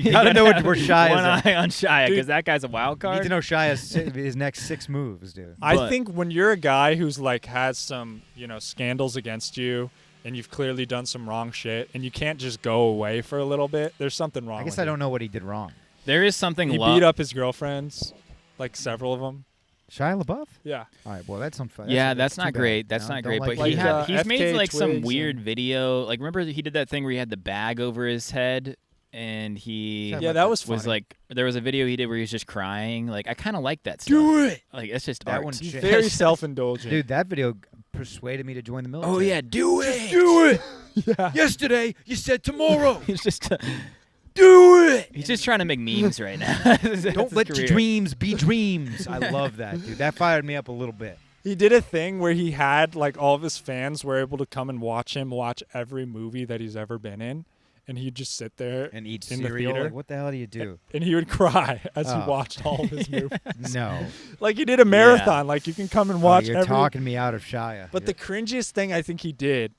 to gotta know have where Shia's one at. eye on Shia, Dude. because that guy's a wild You need card. to know Shia's his next 6 moves, dude. I But- think when you're a guy who's like has some, scandals against you, and you've clearly done some wrong shit, and you can't just go away for a little bit, there's something wrong. I guess with I you. don't know what he did wrong. There is something He beat up his girlfriends, like several of them. Shia LaBeouf? Yeah. All right, well, that's unfun. Yeah, that's too not bad. great. That's No, not don't great. like But that. he's made FK like some Twigs weird and- video. Like, remember he did that thing where he had the bag over his head, and he Yeah, Yeah, that was funny. was like, there was a video he did where he was just crying. Like, I kind of like that stuff. Do it! Like, it's just That art. one's He's shit. very self-indulgent. Dude, that video persuaded me to join the military. Oh yeah, do it. Do it! Yeah. Yesterday, you said tomorrow. He's just Do it! he's just trying to make memes right now. That's Don't his let your career. dreams be dreams. I love that, dude. That fired me up a little bit. He did a thing where he had like all of his fans were able to come and watch him watch every movie that he's ever been in, and he'd just sit there And eat in the cereal. theater. Like, what the hell do you do? and he would cry as Oh. he watched all of his movies. No. Like he did a marathon. Like you can come and watch you're every. talking me out of Shia. But the cringiest thing I think he did,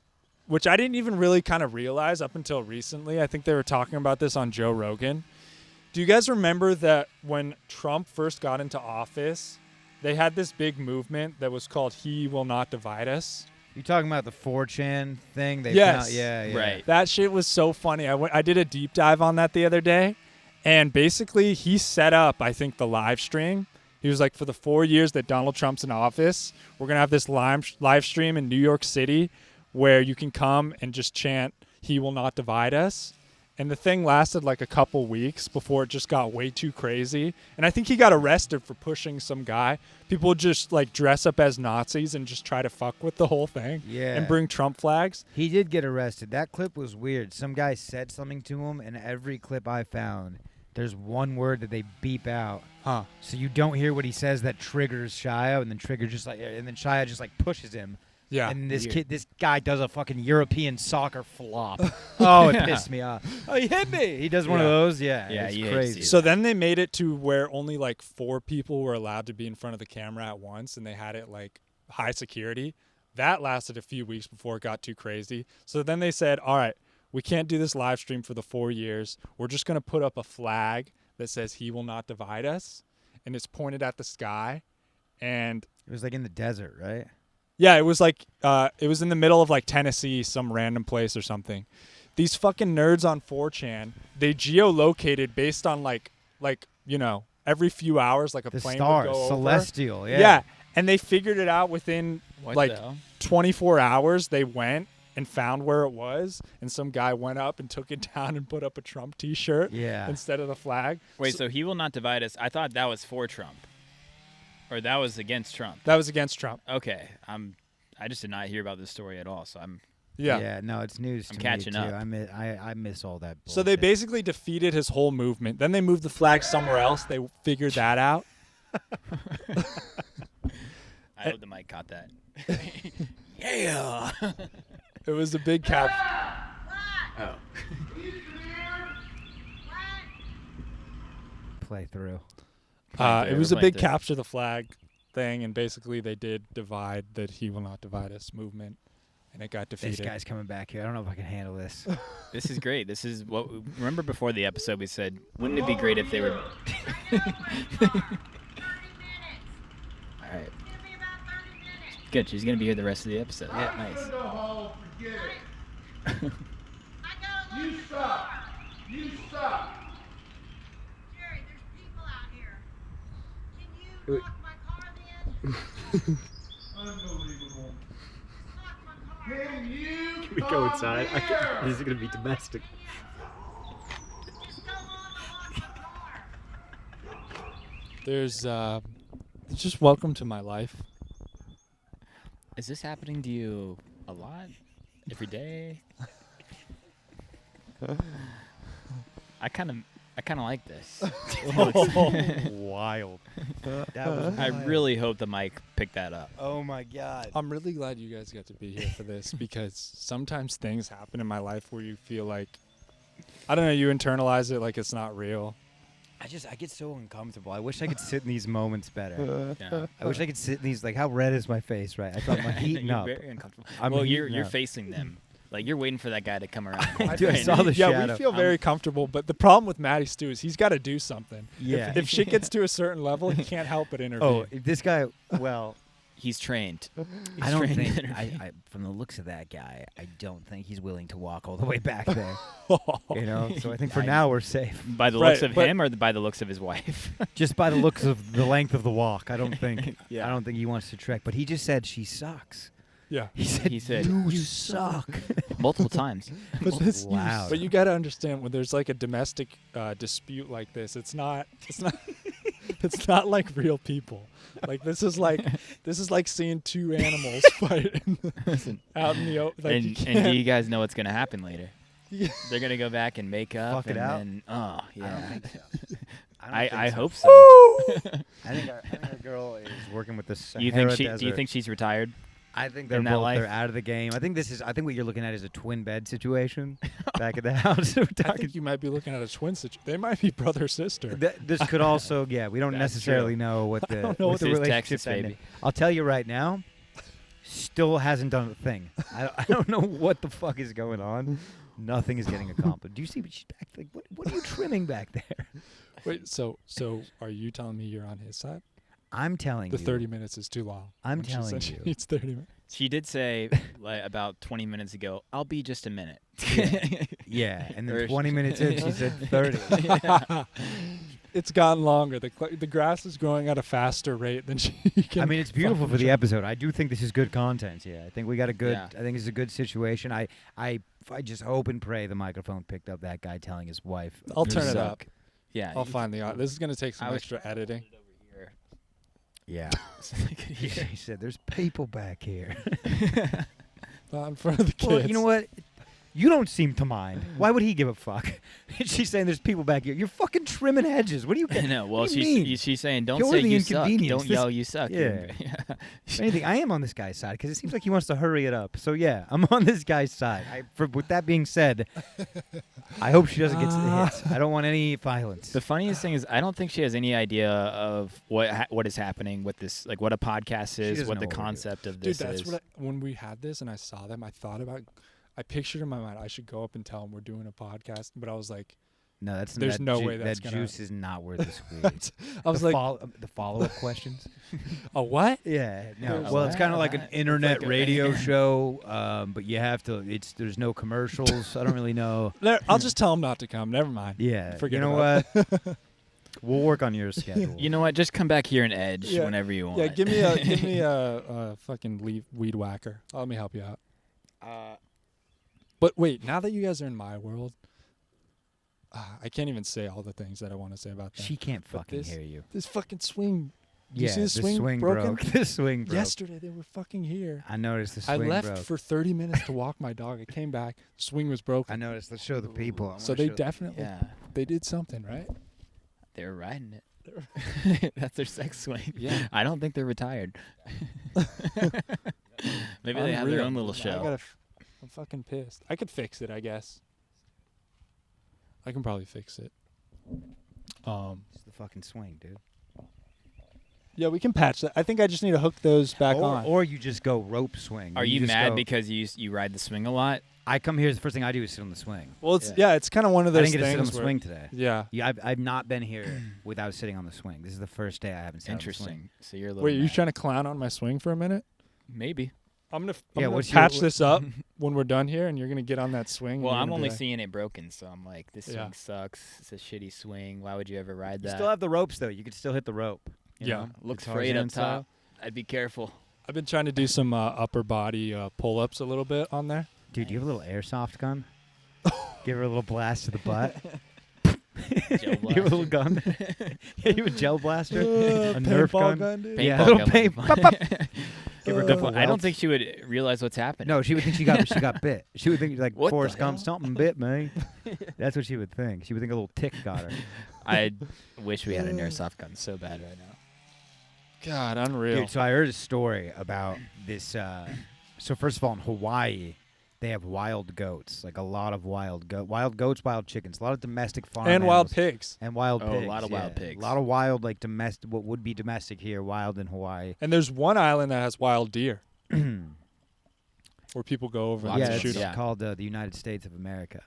which I didn't even really kind of realize up until recently, I think they were talking about this on Joe Rogan. Do you guys remember that when Trump first got into office, they had this big movement that was called "He Will Not Divide Us"? You talking about the 4chan thing? They Yes. found, yeah. Right. That shit was so funny. I did a deep dive on that the other day, and basically he set up, I think, the live stream. He was like, for the 4 years that Donald Trump's in office, we're going to have this live stream in New York City where you can come and just chant, "He will not divide us." And the thing lasted like a couple weeks before it just got way too crazy. And I think he got arrested for pushing some guy. People would just like dress up as Nazis and just try to fuck with the whole thing. Yeah. And bring Trump flags. He did get arrested. That clip was weird. Some guy said something to him, and every clip I found, there's one word that they beep out. Huh. So you don't hear what he says that triggers Shia, and then Shia just like pushes him. Yeah. And this Weird. this guy does a fucking European soccer flop. Oh, it pissed me off. Oh, he hit me. He does one of Yeah. those. Yeah. Yeah, it's you hate to crazy. see So then they made it to where only like 4 people were allowed to be in front of the camera at once, and they had it like high security. That lasted a few weeks before it got too crazy. So then they said, all right, we can't do this live stream for the 4 years. We're just going to put up a flag that says "He will not divide us," and it's pointed at the sky. And It was like in the desert, right? yeah, it was like it was in the middle of like Tennessee, some random place or something. These fucking nerds on 4chan, they geolocated based on like every few hours, like a The plane stars, would go over. celestial. Yeah. Yeah, and they figured it out within What like the hell? 24 hours. They went and found where it was, and some guy went up and took it down and put up a Trump T-shirt Yeah. instead of the flag. Wait, so he will not divide us. I thought that was for Trump, or that was against Trump. That was against Trump. Okay, I just did not hear about this story at all. So Yeah. Yeah. No, it's news to I'm me catching too. up. I miss all that. So they bullshit. basically defeated his whole movement. Then they moved the flag somewhere else. They figured that out. I hope the mic caught that. Yeah. It was a big cap. Oh. play through. It was a Playing big through. capture the flag thing, and basically they did divide the "He will not divide us" movement, and it got This defeated. guy's coming back here. I don't know if I can handle this. This is great. This is what. Remember before the episode, we said, wouldn't it be great if they were? All right. Good. She's gonna be here the rest of the episode. Yeah, nice. Go home, forget it. You suck. You suck. Unbelievable. Can we go inside? This is gonna be domestic. There's just welcome to my life. Is this happening to you a lot? Every day? I kind of like this. Wild. That was I wild. really hope the mic picked that up. Oh my god. I'm really glad you guys got to be here for this because sometimes things happen in my life where you feel like, I don't know, you internalize it like it's not real. I get so uncomfortable. I wish I could sit in these moments better. Yeah. I wish I could sit in these. Like, how red is my face? Right. I thought my heating You're up. very uncomfortable. I'm well, heating you're up. facing them. Like you're waiting for that guy to come around. Dude, I saw the Yeah, shadow. we feel very comfortable, but the problem with Matty Stu is he's got to do something. Yeah. If shit gets to a certain level, he can't help but intervene. Oh, if this guy. Well, He's trained. I don't trained think. to intervene. I from the looks of that guy, I don't think he's willing to walk all the way back there. You know. So I think for now we're safe. By the Right, looks of but- him or by the looks of his wife? Just by the looks of the length of the walk, I don't think. Yeah. I don't think he wants to trek. But he just said she sucks. Yeah. He said, He said, you suck. multiple times. But this, Loud. but you got to understand when there's like a domestic dispute like this, it's not it's not like real people. Like this is like seeing two animals fight out in the open. Like you And do can't- you guys know what's going to happen later? Yeah. They're going to go back and make up. Fuck it and out? Then, oh, yeah. I don't think so. I hope so. I think our girl is working with the Sahara You think Desert. do you think she's retired? I think they're in that both life? they're out of the game. I think what you're looking at is a twin bed situation back at the house. We're I talking. think you might be looking at a twin situation. They might be brother sister. This could also, yeah. We don't That's necessarily true. know what the don't know what This the is relationship Texas, ending. baby. I'll tell you right now, still hasn't done a thing. I don't know what the fuck is going on. Nothing is getting accomplished. Do you see? She's back. Like, what are you trimming back there? Wait, so are you telling me you're on his side? I'm telling The you. 30 minutes is too long. I'm when she telling said she you. needs 30 minutes. She did say like about 20 minutes ago, I'll be just a minute. Yeah, and Or then 20 minutes in, she said 30. It's gotten longer. The grass is growing at a faster rate than she can. I mean, it's beautiful fucking for the jump. episode. I do think this is good content. Yeah, I think we got a good. Yeah. I think it's a good situation. I just hope and pray the microphone picked up that guy telling his wife. I'll "You turn it suck." up. Yeah. I'll find the. This is gonna take some I was extra editing. Yeah. So they could hear. He said, "There's people back here." In front of the kids. Well, you know what? You don't seem to mind. Why would he give a fuck? She's saying there's people back here. You're fucking trimming hedges. What do you? I know. Well, what do you mean? she's saying don't You're say the you suck. inconvenience. Don't This- yell you suck. Yeah. If anything, I am on this guy's side because it seems like he wants to hurry it up. So yeah, I'm on this guy's side. With that being said, I hope she doesn't get hit. I don't want any violence. The funniest thing is, I don't think she has any idea of what is happening with this, like what a podcast is, doesn't what know the what we're doing. concept of Dude, this that's is. what when we had this and I saw them, I pictured in my mind I should go up and tell them we're doing a podcast, but I was like, No, There's no way that's that gonna- juice is not worth the squeeze. I was like, the follow-up questions. a what? Yeah, no. There's Well, it's kind of like an internet like a- radio show, but you have to. There's no commercials. I don't really know. I'll just tell them not to come. Never mind. Yeah, Forget you know about what? We'll work on your schedule. You know what? Just come back here and edge Yeah. whenever you want. Yeah, give me a fucking weed whacker. Let me help you out. But wait, now that you guys are in my world, I can't even say all the things that I want to say about that. She can't But fucking this- hear you. This fucking swing. Yeah, You see the swing broken? broke. The swing broke. Yesterday they were fucking here. I noticed the I swing left broke. for 30 minutes to walk my dog. I came back. The swing was broken. I noticed. Let's show the people. I So wanna they show- definitely Yeah, they did something, right? they were riding it. That's their sex swing. Yeah. I don't think they're retired. Maybe they have their Unreal. own little show. I'm fucking pissed. I could fix it, I guess. I can probably fix it. It's the fucking swing, dude. Yeah, we can patch that. I think I just need to hook those back on. Or you just go rope swing. Are you just mad go- because you ride the swing a lot? I come here? The first thing I do is sit on the swing. Well, it's kind of one of I those didn't get to sit on things the where swing today. yeah. Yeah, I've not been here without sitting on the swing. This is the first day I haven't sat on the swing. Interesting. So you're a little. Wait, are you mad. trying to clown on my swing for a minute? Maybe. I'm gonna Yeah, what's your- patch this up when we're done here, and you're gonna get on that swing. Well, and you're I'm gonna be only like, seeing it broken, so I'm like, this Yeah. swing sucks. It's a shitty swing. Why would you ever ride You that? still have the ropes though. You could still hit the rope. You Yeah. know? Looks The frayed Tarzan up style. top. I'd be careful. I've been trying to do some upper body pull-ups a little bit on there. Dude, do you have a little airsoft gun? Give her a little blast to the butt. Gel You have a little gun? Yeah, you have a gel blaster? A Nerf gun? dude. Yeah, Paintball a little gun paint. would Pop, be pop. fun. Give her a couple I don't welts. think she would realize what's happening. No, she would think she got bit. She would think like What the Forrest Gump, hell? something bit me. That's what she would think. She would think a little tick got her. I wish we had an airsoft gun so bad right now. God, unreal. Dude, so I heard a story about this. So first of all, in Hawaii, they have wild goats, like a lot of wild goats, wild chickens, a lot of domestic farm and wild animals. pigs. And wild Oh, pigs. a lot of wild yeah. pigs. A lot of wild, like domestic, what would be domestic here, wild in Hawaii. And there's one island that has wild deer where people go over Lots and Yeah, of shoot it's them. yeah. called the United States of America.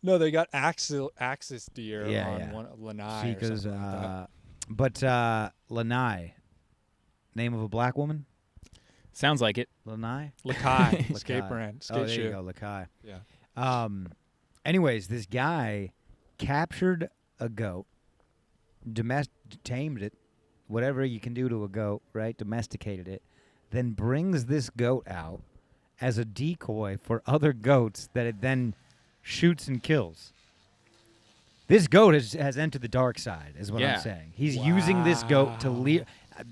No, they got axis deer Yeah, on yeah. one Lanai or Because, something like that. but Lanai, name of a black woman? Sounds like it. Lanai? Lakai, skate Lakai. brand, skate Oh, there shoe. you go, Lakai. Yeah. Anyways, this guy captured a goat, tamed it, whatever you can do to a goat, right? Domesticated it, then brings this goat out as a decoy for other goats that it then shoots and kills. This goat has entered the dark side, is what Yeah. I'm saying. He's using this goat to Wow. lead.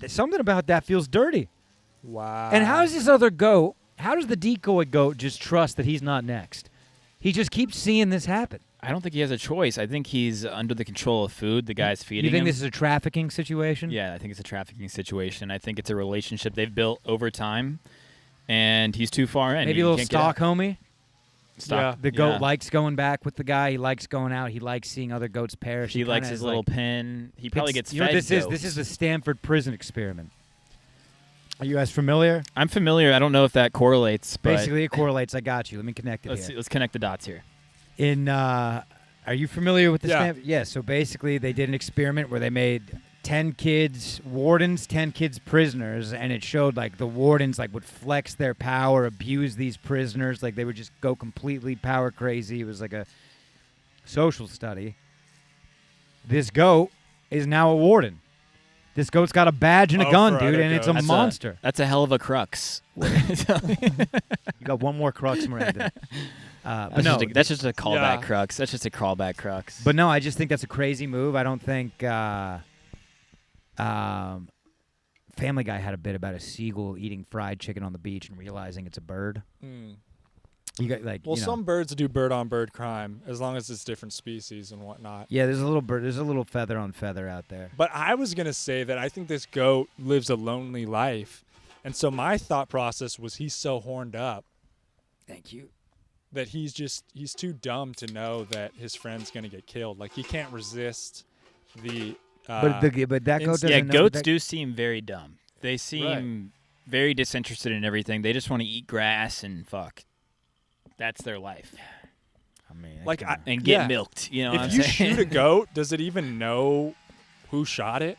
Something about that feels dirty. Wow. And how does this other goat, how does the decoy goat just trust that he's not next? He just keeps seeing this happen. I don't think he has a choice. I think he's under the control of food. The guy's feeding You think him. this is a trafficking situation? Yeah, I think it's a trafficking situation. I think it's a relationship they've built over time, and he's too far in. Maybe He a little can't get out. stock homie. Stock. The goat yeah. likes going back with the guy. He likes going out. He likes seeing other goats perish. He likes kinda his is little like, pen. He probably it's- gets You know fed what this is? goats. This is the Stanford prison experiment. Are you guys familiar? I'm familiar. I don't know if that correlates, but Basically, it correlates. I got you. Let me connect it let's here. let's connect the dots here. Are you familiar with the Yeah. Stanford? Yeah. So basically, they did an experiment where they made 10 kids wardens, 10 kids prisoners, and it showed like the wardens like would flex their power, abuse these prisoners, like they would just go completely power crazy. It was like a social study. This goat is now a warden. This goat's got a badge and a Oh, gun, for dude, other and it's a goats. monster. That's a hell of a crux. You got one more crux, Miranda. But no, that's just a callback Yeah. crux. That's just a callback crux. But no, I just think that's a crazy move. I don't think Family Guy had a bit about a seagull eating fried chicken on the beach and realizing it's a bird. Mm. You got like Well, you know, some birds do bird-on-bird crime as long as it's different species and whatnot. yeah, there's a little bird, there's a little feather on feather out there. But I was going to say that I think this goat lives a lonely life. And so my thought process was he's so horned up Thank you. that he's too dumb to know that his friend's going to get killed. Like he can't resist the But that goat doesn't yeah, know goats that, do seem very dumb. They seem very disinterested in everything. They just want to eat grass and fuck. That's their life. I mean, like kinda- And get Yeah. milked. You know what I'm if you saying? shoot a goat, does it even know who shot it?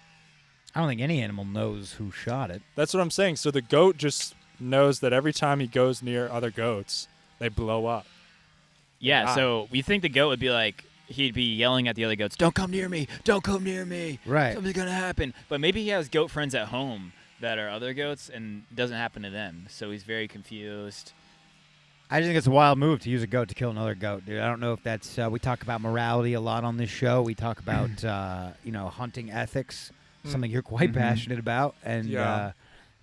I don't think any animal knows who shot it. That's what I'm saying. So the goat just knows that every time he goes near other goats, they blow up. Yeah, Ah. so we think the goat would be like, he'd be yelling at the other goats, don't come near me, don't come near me, Right. something's going to happen. But maybe he has goat friends at home that are other goats and it doesn't happen to them. So he's very confused. I just think it's a wild move to use a goat to kill another goat, dude. I don't know if that's. We talk about morality a lot on this show. We talk about hunting ethics, something you're quite passionate about, and Yeah.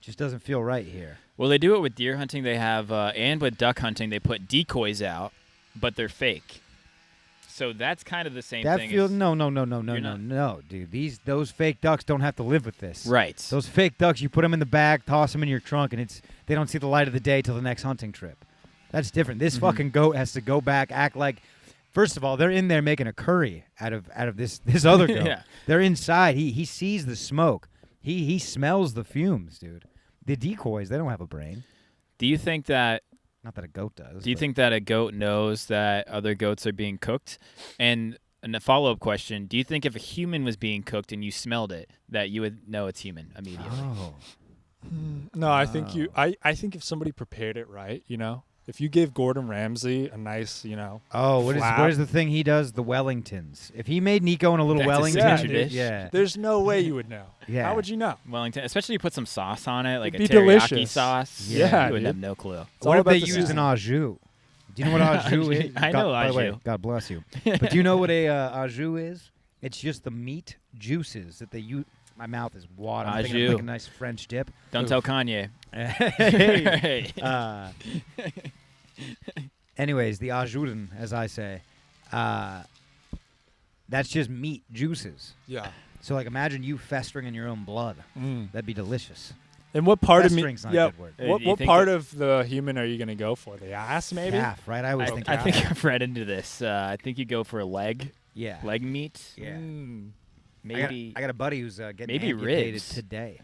just doesn't feel right here. Well, they do it with deer hunting. They have, and with duck hunting, they put decoys out, but they're fake. So that's kind of the same That thing. feels as, no, You're not- no, dude. Those fake ducks don't have to live with this. Right. Those fake ducks, you put them in the bag, toss them in your trunk, and they don't see the light of the day till the next hunting trip. That's different. This fucking goat has to go back, act like. First of all, they're in there making a curry out of this other goat. Yeah. They're inside. He sees the smoke. He smells the fumes, dude. The decoys, they don't have a brain. Do you think that Not that a goat does. Do you but- think that a goat knows that other goats are being cooked? And a follow-up question, do you think if a human was being cooked and you smelled it, that you would know it's human immediately? Oh. No, I think I think if somebody prepared it right, If you gave Gordon Ramsay a nice, Oh, what flap, is the thing he does? The Wellingtons. If he made Niko in a little That's a Wellington, signature dish. yeah. there's no way you would know. Yeah. How would you know? Wellington, especially you put some sauce on it, like It'd a be teriyaki delicious. sauce. Yeah, you would dude. have no clue. It's all What if about they the used an seasoning. au jus? Do you know what au jus is? I know By the au way, jus. God bless you. But do you know what a au jus is? It's just the meat juices that they use. My mouth is watering. I'm Au thinking of jus. like a nice French dip. Don't tell Kanye. Hey. Anyways, the ajuden, as I say, that's just meat juices. Yeah. So, like, imagine you festering in your own blood. Mm. That'd be delicious. And what part of me? Festering's not a Yeah. good word. You What think part it- of the human are you gonna go for? The ass, maybe. Calf, right? I always think. I of think calf. I've read into this. I think you go for a leg Yeah. meat. Yeah. Mm. Maybe. I got a buddy who's getting maybe amputated ribs. today.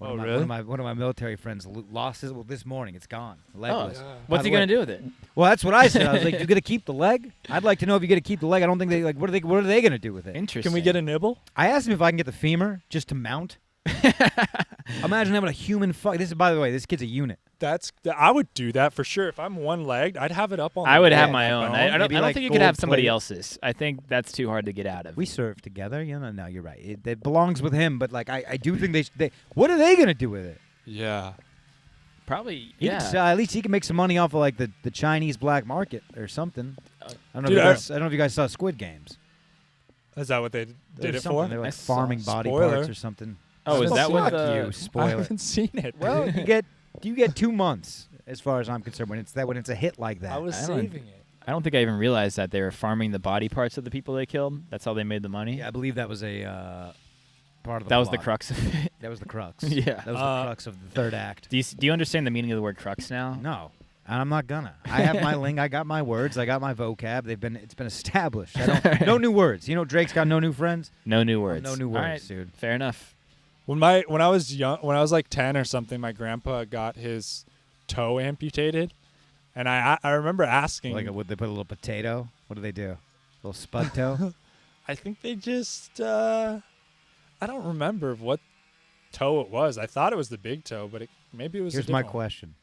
Oh, One of really? one of my military friends lost his. Well, this morning it's gone. Legless. Yeah. What's By he the way- gonna do with it? Well, that's what I said. I was like, "You gonna keep the leg?" I'd like to know if you gonna keep the leg. I don't think they like. What are they gonna do with it? Interesting. Can we get a nibble? I asked him if I can get the femur just to mount. Imagine having a human fuck. This is, by the way, this kid's a unit. I would do that for sure. If I'm one-legged, I'd have it up on. I the would wall, have my own. bone. I don't Maybe like think you could have gold somebody plate. else's. I think that's too hard to get out of. We serve together. You know, no, you're right. It belongs with him. But like, I do think they. What are they gonna do with it? Yeah. Probably. He Yeah. can at least he can make some money off of like the Chinese black market or something. I don't know. Dude, I don't know if you guys saw Squid Games. Is that what they There did was it for? something. They were I like saw- farming body spoiler. parts or something. Oh, is that what Fuck the? you? I Spoil it. haven't seen it. Well, dude. you get 2 months as far as I'm concerned when it's a hit like that. I was I don't- saving it. I don't think I even realized that they were farming the body parts of the people they killed. That's how they made the money. Yeah, I believe that was a part of the. That was the plot. crux of it. That was the crux. Yeah. That was the crux of the third act. Do you understand the meaning of the word crux now? No, and I'm not gonna. I have my ling. I got my words. I got my vocab. It's been established. I don't. No new words. You know, Drake's got no new friends. No new words. No new All words, right, dude. Fair enough. When I was young, when I was like 10 or something, my grandpa got his toe amputated, and I remember asking. Like, would they put a little potato? What do they do? A little spud toe? I think they just. I don't remember what toe it was. I thought it was the big toe, but maybe it was. Here's a my different one. question: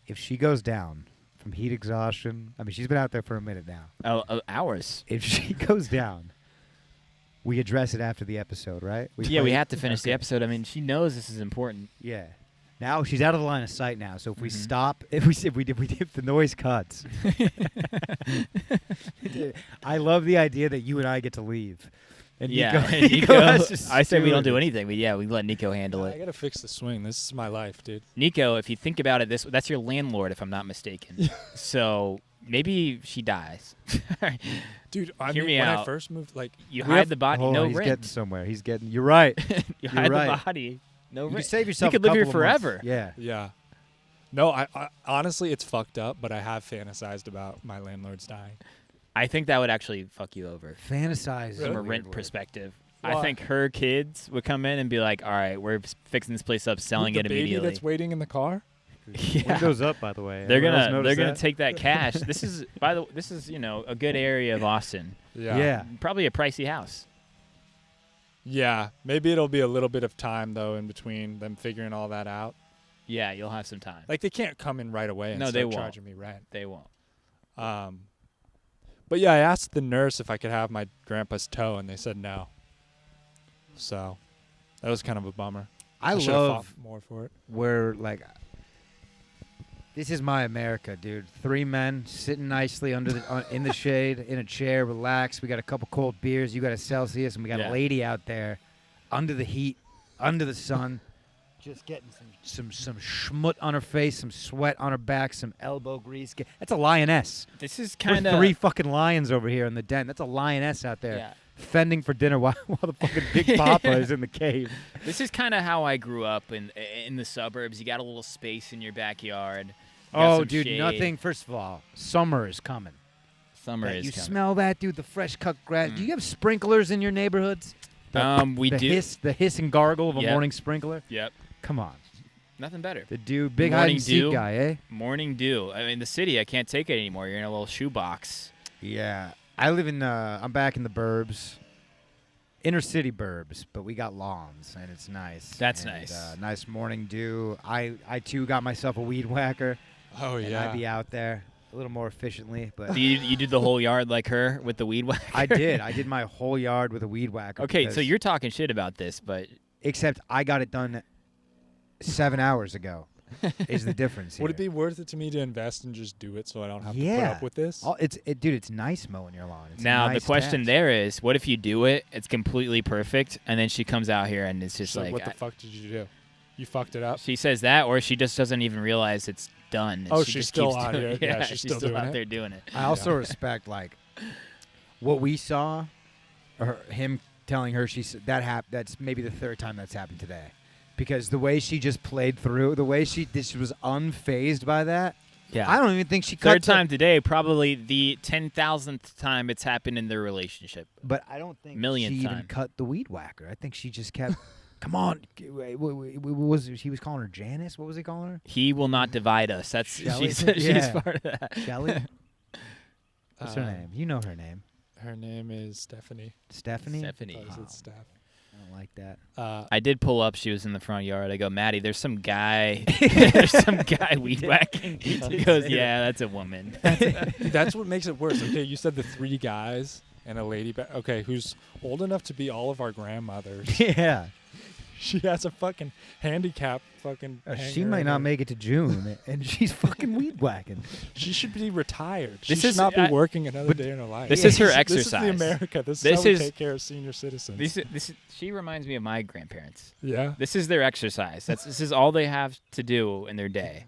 if she goes down from heat exhaustion, I mean, she's been out there for a minute now. Hours. If she goes down, we address it after the episode, right? We play- have to finish the Okay. episode. I mean, she knows this is important. Yeah. Now she's out of the line of sight now. So if we Mhm. stop, if the noise cuts. I love the idea that you and I get to leave. And Yeah, Niko has to I say we don't steward do it. anything, but yeah, we let Niko handle I it. gotta fix the swing. This is my life, dude. Niko, if you think about it, that's your landlord, if I'm not mistaken. So maybe she dies. Dude, I Hear mean, me when I out. first moved, like You we hide have- the body, Hold no on, he's getting rent. somewhere. You're right. You You're hide right. the body, no You rent. could save yourself. could a live here couple of months. forever. Yeah. Yeah. No, I honestly, it's fucked up, but I have fantasized about my landlords dying. I think that would actually fuck you over Fantasize. is from a weird rent word. perspective. Why? I think her kids would come in and be like, "All right, we're fixing this place up, selling the it baby immediately." that's waiting in the car. Yeah. Windows up, by the way. They're Anyone else gonna notice that? take that cash. This is a good area of Austin. Yeah. Probably a pricey house. Yeah. Maybe it'll be a little bit of time though in between them figuring all that out. Yeah, you'll have some time. Like they can't come in right away and No, start they won't. charging me rent. They won't. But yeah, I asked the nurse if I could have my grandpa's toe, and they said no. So that was kind of a bummer. I should've love fought more for it. where like this is my America, dude. 3 men sitting nicely under in the shade in a chair, relaxed. We got a couple cold beers. You got a Celsius, and we got Yeah. a lady out there under the heat, under the sun, just getting some schmut on her face, some sweat on her back, some elbow grease. That's a lioness. This is We're kind of 3 fucking lions over here in the den. That's a lioness out there. Yeah. Fending for dinner while the fucking Big Papa is in the cave. This is kind of how I grew up in the suburbs. You got a little space in your backyard. You got Oh, some dude, shade. nothing. First of all, summer is coming. Summer That is you coming. smell that, dude? The fresh cut grass. Do you have sprinklers in your neighborhoods? We the do. the hiss and gargle of a Yep. morning sprinkler. Yep. Come on, Nothing better. the dude, big hide Morning and seek dew. guy, eh? Morning dew. I mean, the city, I can't take it anymore. You're in a little shoebox. Yeah, I live in. I'm back in the burbs, inner city burbs, but we got lawns and it's nice. That's And, nice. Nice morning dew. I too got myself a weed whacker. Oh and yeah. I'd be out there a little more efficiently. But Do you did the whole yard like her with the weed whacker? I did. I did my whole yard with a weed whacker. Okay, so because- you're talking shit about this, but except I got it done 7 hours ago. Is the difference here. Would it be worth it to me to invest and just do it so I don't have to put Yeah. up with this? Dude, it's nice mowing your lawn. It's a now nice the question task. there is, what if you do it? It's completely perfect, and then she comes out here and it's just So like what the fuck did you do? You fucked it up? she says that, or she just doesn't even realize it's done. and Oh, she she's just still keeps out doing here. it. Yeah, Yeah, she's she's still still doing out it. there doing it. I also respect like what we saw, or him telling her that's maybe the third time that's happened today, because the way she just played through, the way she was unfazed by that. Yeah, I don't even think she third cut time today, probably the 10,000th time it's happened in their relationship. but I don't think Millionth she even time. cut the weed whacker. I think she just kept. Come on, he was calling her Janice? What was he calling her? He will not divide us. That's Shelley? she's Yeah. part of that. Shelly. What's her Uh, name? You know her name. Her name is Stephanie. Stephanie. Stephanie. Oh, is Oh. it Steph? I don't like that. I did pull up. She was in the front yard. I go, Maddie, there's some guy. There's some guy weed whacking. He goes, yeah, that's a woman. That's what makes it worse. Okay, you said the 3 guys and a lady. Okay, who's old enough to be all of our grandmothers. Yeah. She has a fucking handicap fucking. She hanger might in not her- make it to June, and she's fucking weed whacking. She should be retired. She This should is- not be I- working another but day in her life. This is her This is exercise. the America. This This is how we is- take care of senior citizens. She reminds me of my grandparents. Yeah. This is their exercise. This is all they have to do in their day.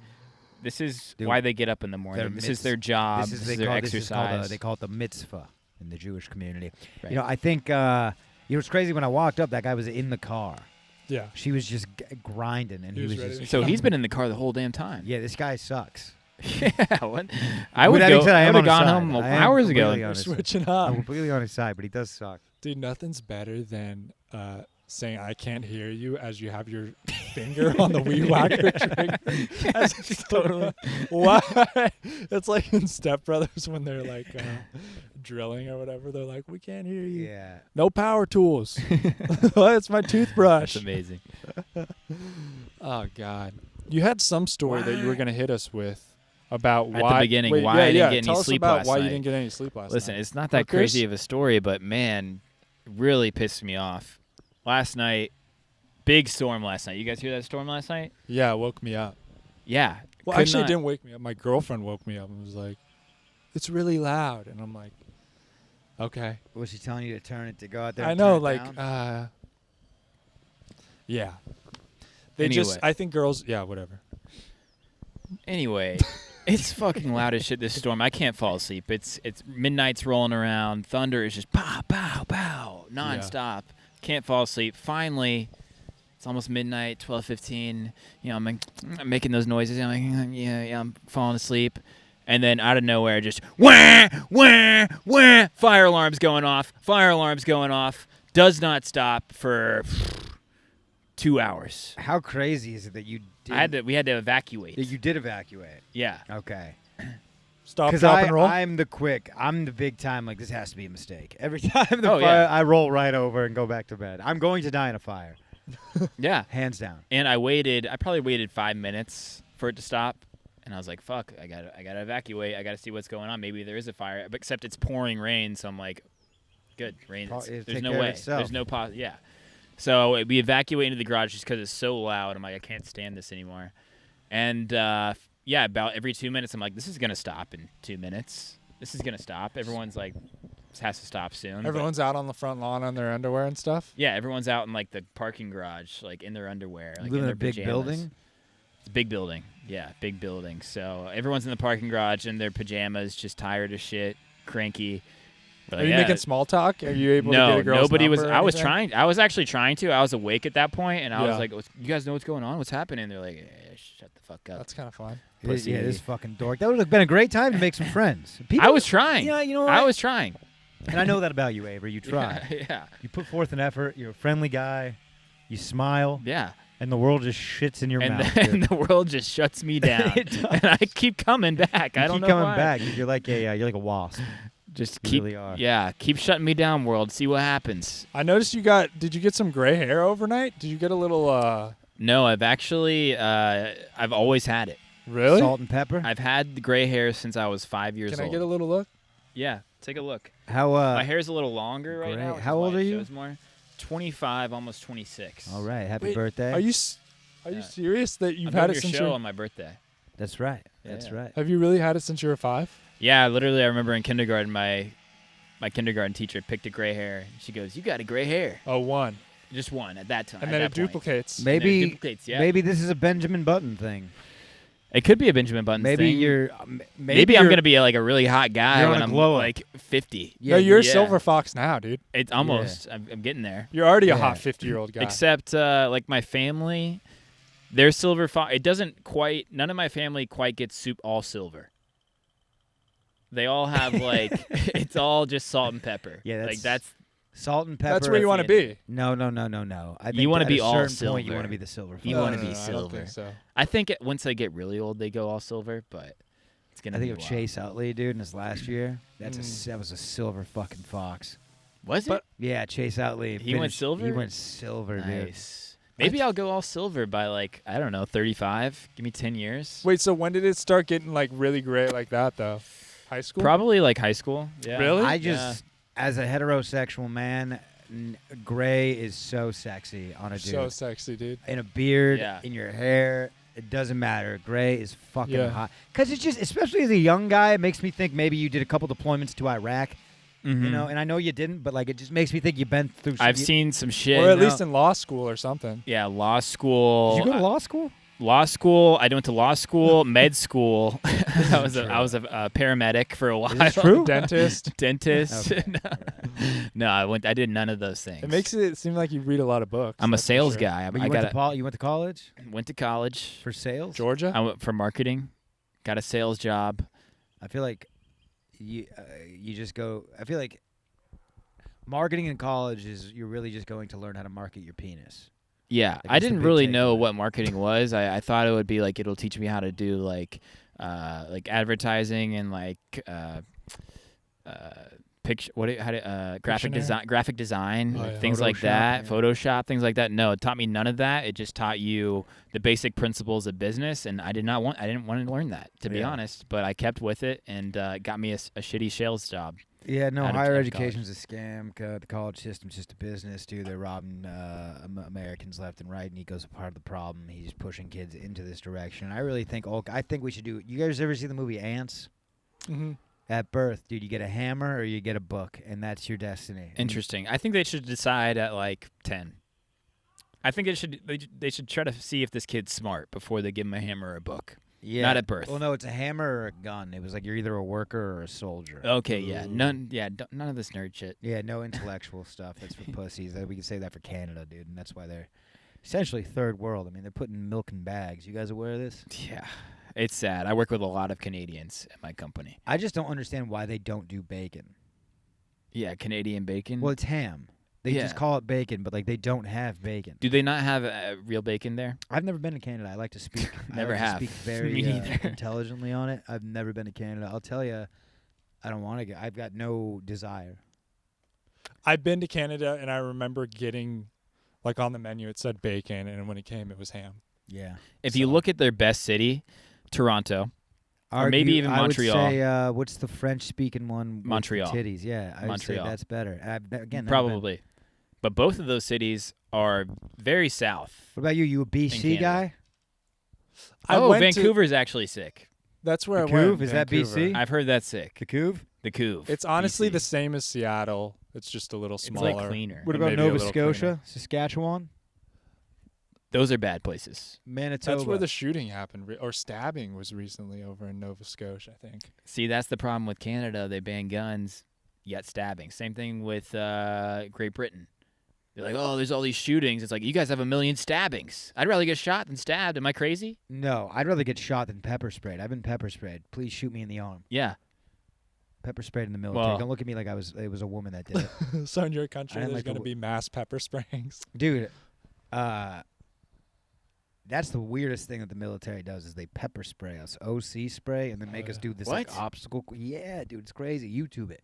This is Dude, why they get up in the morning. This is their job. This is their exercise. they call it the mitzvah in the Jewish community. Right. You know, I think it's crazy. When I walked up, that guy was in the car. Yeah. She was just grinding, and He he was was ready just. to So he's been in the car the whole damn time. Yeah, this guy sucks. Yeah, what? I would With that go. being said, I I am would have on his gone side. home I am hours ago. completely We're honest. switching I'm up. completely on his side, but he does suck. Dude, nothing's better than saying I can't hear you as you have your finger on the weed whacker trigger. That's totally why. It's like in Step Brothers when they're like drilling or whatever. They're like, we can't hear you. Yeah. No power tools. It's my toothbrush. That's amazing. Oh God. You had some story that you were gonna hit us with about At the why beginning, wait, why yeah, I didn't yeah. get any Tell us sleep about last why you night. didn't get any sleep last Listen, night. it's not that Hookers? crazy of a story, but man, really pissed me off. Last night, big storm last night. You guys hear that storm last night? Yeah, it woke me up. Yeah. Well, Could actually, not- it didn't wake me up. My girlfriend woke me up and was like, "It's really loud," and I'm like, "Okay." Was she telling you to turn it to go out there? I and know, turn it like, down? yeah. They just, Anyway. I think girls, yeah, whatever. Anyway, it's fucking loud as shit, this storm. I can't fall asleep. It's midnight's rolling around. Thunder is just pow, pow, pow, nonstop. Can't fall asleep. Finally, it's almost midnight, 12:15. You know, I'm making those noises. I'm like, yeah, I'm falling asleep. And then out of nowhere, just wah, wah, wah. Fire alarms going off. Fire alarms going off. Does not stop for 2 hours. How crazy is it that you did? We had to evacuate. That you did evacuate. Yeah. Okay. Stop, Because drop, and roll. I'm the big time. Like, this has to be a mistake. Every time the Oh, fire, yeah. I roll right over and go back to bed. I'm going to die in a fire, Yeah. hands down. And I probably waited 5 minutes for it to stop. And I was like, fuck, I gotta evacuate. I gotta see what's going on. Maybe there is a fire. But except it's pouring rain, so I'm like, good, rain. It'll There's take no care of way. itself. There's no yeah. So we evacuate into the garage just because it's so loud. I'm like, I can't stand this anymore. And yeah, about every 2 minutes, I'm like, this is gonna stop in 2 minutes. This is gonna stop. Everyone's like, this has to stop soon. But- Everyone's out on the front lawn on their underwear and stuff. yeah, everyone's out in like the parking garage, like in their underwear, like You live in in their a big pajamas. building? It's a big building. Yeah, big building. So everyone's in the parking garage in their pajamas, just tired as shit, cranky. We're Are like, you yeah. making small talk? Are you able to No, get a girl's nobody was. number or I was anything? trying. I was actually trying to. I was awake at that point, and I Yeah. was like, "You guys know what's going on? What's happening?" They're like, "Shut the fuck up." That's kind of fun. Pussy. Yeah, this fucking dork. That would have been a great time to make some friends. People, I was trying. Yeah, you know what? I was trying. And I know that about you, Avery. You try. Yeah. You put forth an effort. You're a friendly guy. You smile, Yeah. and the world just shits in your And mouth. then dude. the world just shuts me down, It does. and I keep coming back. You I don't keep know coming why. back. You're like a wasp. Just You keep. really are. Yeah, keep shutting me down, world. See what happens. I noticed did you get some gray hair overnight? Did you get a little, No, I've actually, I've always had it. Really? Salt and pepper. I've had the gray hair since I was 5 years Can old. I get a little look? Yeah, take a look. How My hair's a little longer right great. now. which How is why old it are you? shows more. 25, almost 26. All right. Happy Wait, birthday. Are you serious that you've I'm had doing it your since show you're? on my birthday. That's right. Yeah, That's yeah. right. Have you really had it since you were 5? Yeah, literally, I remember in kindergarten, my kindergarten teacher picked a gray hair. She goes, "You got a gray hair." Oh, one. Just one at that time. And at then that it point. duplicates. And then it Maybe duplicates, yeah. maybe this is a Benjamin Button thing. It could be a Benjamin Button Maybe thing. you're Maybe I'm gonna be like a really hot guy you're on when a I'm glow up. like 50. Yeah, you're a yeah. silver fox now, dude. It's almost. I'm getting there. You're already a Yeah. hot 50-year-old guy. Except like my family, their silver fox. It doesn't quite. None of my family quite gets all silver. They all have like it's all just salt and pepper. Yeah, like that's salt and pepper. That's where you want to the be. No. I think You wanna at be a all certain point, you silver. want to be the silver. You fox. wanna be I don't silver. think so. I think once they get really old, they go all silver. But it's gonna. I think be of wild. Chase Utley, dude, in his last year. That was a silver fucking fox. Was it? But- Yeah, Chase Utley. He went silver? He went silver, dude. Nice. Maybe I'll go all silver by like I don't know 35. Give me 10 years. Wait, so when did it start getting like really great like that though? High school? Probably like high school. Yeah. Really? I just, as a heterosexual man, gray is so sexy on a dude. So sexy, dude. In a beard, Yeah. in your hair, it doesn't matter. Gray is fucking Yeah. hot. Because it's just, especially as a young guy, it makes me think maybe you did a couple deployments to Iraq, you know, and I know you didn't, but like it just makes me think you've been through some. I've seen some shit. Or at no. least in law school or something. Yeah, law school. Did you go to law school? Law school. I went to law school, med school. I was a paramedic for a while. Is this true? Dentist. Dentist. Okay. No, I did none of those things. It makes it seem like you read a lot of books. I'm a that's for sales sure. guy. But I you went to college went to college for sales? Georgia? I went for marketing. Got a sales job. I feel like you just go. I feel like marketing in college is you're really just going to learn how to market your penis. Yeah, Like, I that's the didn't big really know takeaway. what marketing was. I thought it would be like it'll teach me how to do like advertising and like picture graphic design Oh, yeah. things like Photoshop, that, yeah. Photoshop, things like that. No, it taught me none of that. It just taught you the basic principles of business, and I didn't want to learn that, to be Yeah. honest. But I kept with it, and got me a shitty sales job. Yeah, no, Out of- higher out of education's a scam. The college system's just a business, dude. They're robbing Americans left and right. Niko's a part of the problem. He's pushing kids into this direction. I really think, I think we should do. You guys ever see the movie Ants? Mm-hmm. At birth, dude, you get a hammer or you get a book, and that's your destiny. Interesting. I think they should decide at like 10. I think they should try to see if this kid's smart before they give him a hammer or a book. Yeah. Not at birth. Well, no, it's a hammer or a gun. It was like you're either a worker or a soldier. Okay, yeah, none of this nerd shit. Yeah, no intellectual stuff. That's for pussies. We can say that for Canada, dude, and that's why they're essentially third world. I mean, they're putting milk in bags. You guys aware of this? Yeah, it's sad. I work with a lot of Canadians at my company. I just don't understand why they don't do bacon. Yeah, Canadian bacon. Well, it's ham. They Yeah. just call it bacon, but like they don't have bacon. Do they not have real bacon there? I've never been to Canada. I like to speak. Never I like have. To speak very Me neither. intelligently on it. I've never been to Canada. I'll tell you, I don't want to go. I've got no desire. I've been to Canada, and I remember getting, like on the menu, it said bacon, and when it came, it was ham. Yeah. If you look at their best city, Toronto, or maybe even Montreal. I would say, what's the French-speaking one? with the Montreal. Titties. Yeah, I would say Montreal. that's better. Again, never been. probably. But both of those cities are very south. What about you? You a BC Canada. guy? I Oh, went to- Vancouver's actually sick. That's where The I went. Couve? Is that Vancouver. BC? I've heard that's sick. The Couve? The Couve. It's honestly BC. the same as Seattle. It's just a little It's smaller. like cleaner. What And about maybe a Nova little Scotia? cleaner. Saskatchewan? Those are bad places. Manitoba? That's where the shooting happened, or stabbing was recently over in Nova Scotia, I think. See, that's the problem with Canada. They ban guns, yet stabbing. Same thing with Great Britain. They're like, oh, there's all these shootings. It's like, you guys have 1 million stabbings. I'd rather get shot than stabbed. Am I crazy? No, I'd rather get shot than pepper sprayed. I've been pepper sprayed. Please shoot me in the arm. Yeah. Pepper sprayed in the military. Well- Don't look at me like it was a woman that did it. So in your country, I didn't there's like the going to be mass pepper sprayings. Dude, that's the weirdest thing that the military does is they pepper spray us, OC spray, and then make us do this like What? obstacle. Yeah, dude, it's crazy. YouTube it.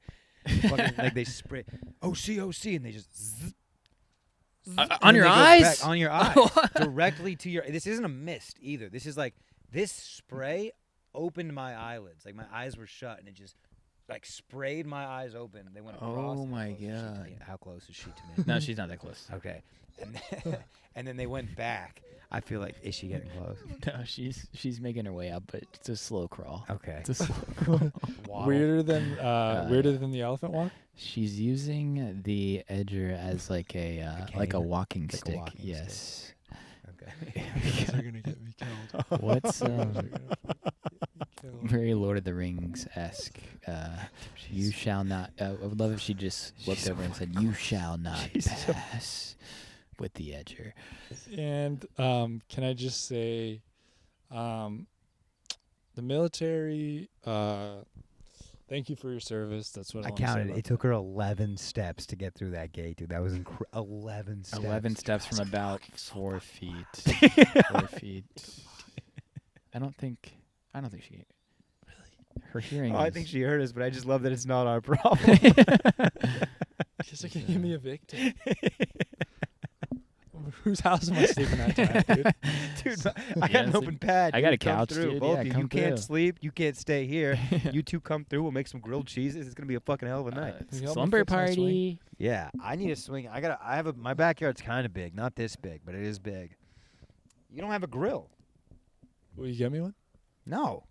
Fucking, like they spray OC, and they just zzz, On and your they go eyes? back on your eye, directly to your. This isn't a mist either. This is like This spray opened my eyelids. Like my eyes were shut, and it just like sprayed my eyes open. They went across. Oh my How close is she to God. me? How close is she to me? No, she's not that close. Okay. And then they went back. I feel like, is she getting close? No, she's making her way up, but it's a slow crawl. Okay. It's a slow crawl. Waddle. Weirder than the elephant walk. She's using the edger as like a cane? walking Like a stick. walking Yes. Okay. They're gonna get me killed. What's very Lord of the Rings esque? You shall not. I would love if she just looked over and said, "You shall not pass." With the edger. And can I just say, the military, thank you for your service. That's what I I want to say counted. about It took her 11 steps to get through that gate, dude. That was 11 steps. 11 steps from about 4 feet. 4 feet. I don't think she. Really? Her hearing. Oh, I is- think she heard us, but I just love that it's not our problem. Guess I can give me a victim. Whose house am I sleeping at tonight, dude? Dude, I got an so- open pad. I got dude. a Come couch, through. dude. Both Yeah, of you. come You can't through. sleep. You can't stay here. You two come through. We'll make some grilled cheeses. It's gonna be a fucking hell of a night. Can you help me slumber fix my swing? party. Yeah, I need a swing. My backyard's kind of big. Not this big, but it is big. You don't have a grill. Will you get me one? No.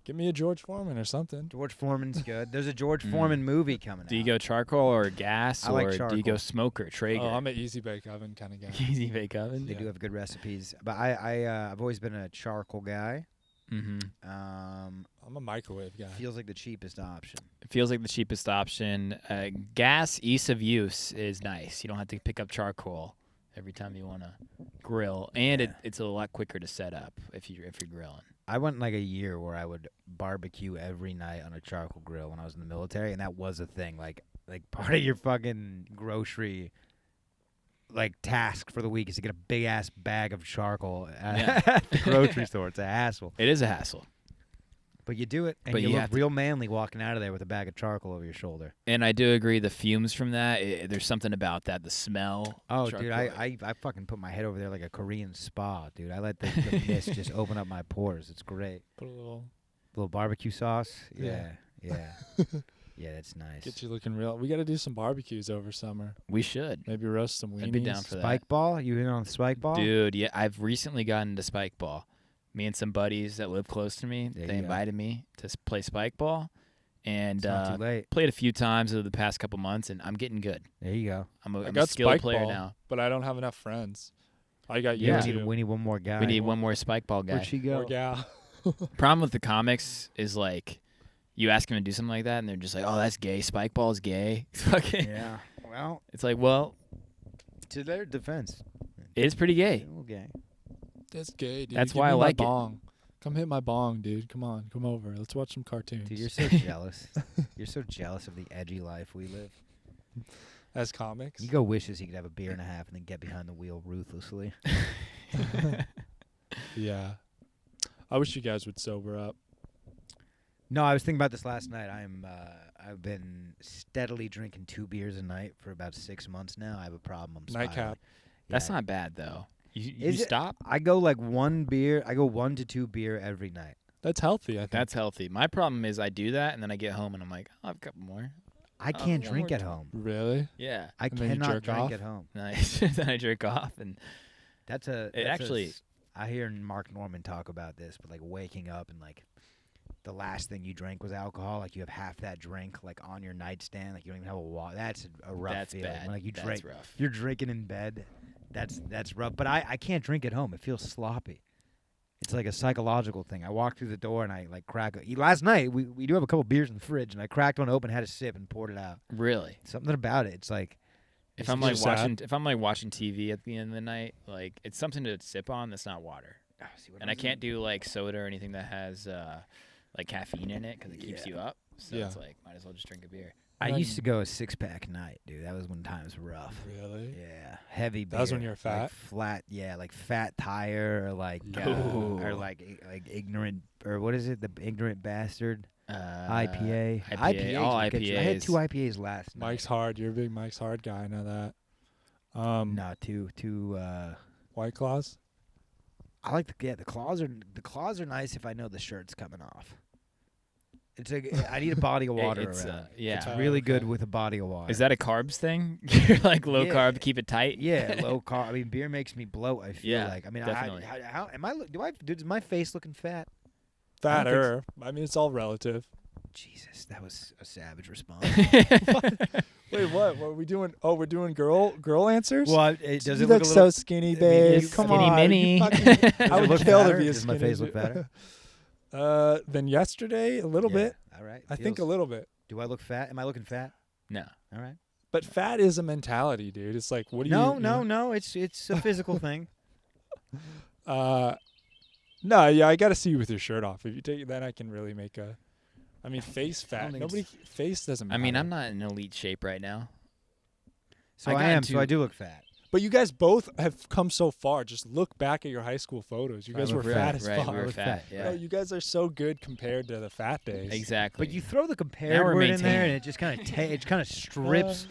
Give me a George Foreman or something. George Foreman's good. There's a George Mm. Foreman movie coming Do you out. go charcoal or gas, I like or do you charcoal. go smoker, Traeger? Oh, I'm an easy bake oven kind of guy. Easy bake oven. They Yeah. do have good recipes, but I've always been a charcoal guy. Mm-hmm. I'm a microwave guy. Feels like the cheapest option. It feels like the cheapest option. Gas, ease of use is nice. You don't have to pick up charcoal every time you want to grill, and Yeah. it's a lot quicker to set up if you're grilling. I went like a year where I would barbecue every night on a charcoal grill when I was in the military, and that was a thing. Like part of your fucking grocery task for the week is to get a big ass bag of charcoal Yeah. at the grocery store. It's a hassle, It is a hassle, but you do it, and But you you look have to- real manly walking out of there with a bag of charcoal over your shoulder. and I do agree. The fumes from that, there's something about that. The smell. Oh, charcoal. dude, I fucking put my head over there like a Korean spa, dude. I let the mist just open up my pores. It's great. Put a little, Little barbecue sauce. Yeah. Yeah. Yeah, that's nice. get you looking real. We got to do some barbecues over summer. We should. Maybe roast some weenies. I'd be down for that. Spike ball? You in on spike ball? Dude, yeah, I've recently gotten into spike ball. Me and some buddies that live close to me, There they you go. invited me to play spike ball, and It's not too late. played a few times over the past couple months, and I'm getting good. There you go. I'm I a got skilled spike player ball, now. but I don't have enough friends. I got you Yeah. two. We need one more guy. We need one more spike ball guy. Where'd she go? Or gal. Problem with the comics is like, you ask them to do something like that, and they're just like, "Oh, that's gay. Spike ball is gay." Fucking. Yeah. Well, It's like, well, to their defense, it is pretty gay. a little gay. That's gay, dude. That's Give why me I my like it. bong. Come hit my bong, dude. Come on, come over. Let's watch some cartoons. Dude, you're so jealous. You're so jealous of the edgy life we live. As comics. Niko wishes he could have a beer and a half and then get behind the wheel ruthlessly. Yeah. I wish you guys would sober up. No, I was thinking about this last night. I've been steadily drinking 2 beers a night for about 6 months now. I have a problem. I'm Nightcap. spiraling. That's Yeah. not bad though. You Is it- stop. I go like 1 beer. I go 1 to 2 beer every night. That's healthy, I think. That's healthy. My problem is I do that, and then I get home and I'm like, I'll have a couple more. I can't one drink more at time. home. Really? Yeah. I And then you cannot jerk drink off? at home. Nice. Then I jerk off, and That's a. It that's a actually- s- I hear Mark Norman talk about this, but like waking up and like the last thing you drank was alcohol. Like you have half that drink like on your nightstand. Like you don't even have a water. That's a rough that's feeling. bad. When, like you that's drink, rough. you're drinking in bed. That's rough. But I can't drink at home. It feels sloppy. It's like a psychological thing. I walk through the door and I like crack. Last night we do have a couple beers in the fridge and I cracked one open, had a sip, and poured it out. Really. Something about it. It's like If it's I'm like just sad. watching, if I'm like watching TV at the end of the night, like it's something to sip on that's not water, oh, see what and I was can't do like soda or anything that has like caffeine in it because it keeps Yeah. you up. So Yeah. it's like might as well just drink a beer. I Right. used to go a 6-pack a night, dude. That was when times were rough. Really? Yeah, heavy beer. That was when you were Like fat? flat, yeah, like fat tire or like No. or like ignorant or what is it? The ignorant bastard IPA. IPA. IPA. All will get you. I had IPAs. 2 IPAs last night. Mike's Hard. You're a big Mike's Hard guy. I know that. No, two. White Claws? I like the claws are nice if I know the shirt's coming off. I need a body of water around. Yeah. It's really good okay. with a body of water. Is that a carbs thing? You're like low Yeah. carb, keep it tight. Yeah, low carb. I mean, beer makes me bloat. I feel Yeah, like. I mean, definitely. how am I? Dude, is my face looking fat? Fatter. I mean, it's all relative. Jesus, that was a savage response. Wait, what? What are we doing? Oh, we're doing girl answers? Well, You does it look look a so little? skinny, I mean, babe. you- Come Skinny on. mini. You fucking- Does I it would look kill to fatter? be a Does my skinny face look dude. better? Than yesterday, a little Yeah, bit. All right. I think a little bit. Do I look fat? Am I looking fat? No. All right. But fat is a mentality, dude. It's like, what do you? No. It's a physical thing. No, yeah, I got to see you with your shirt off. If you take it, then I can really make a. I mean, face fat. think Nobody face doesn't matter. I mean, I'm not in elite shape right now. So I I got am. into- So I do look fat. But you guys both have come so far. Just look back at your high school photos. You guys were fat as right, fuck. we were look fat. fat. Yeah. Bro, you guys are so good compared to the fat days. Exactly. But you throw the Now compared we're word in there, maintaining. and it just kind of it kind of strips,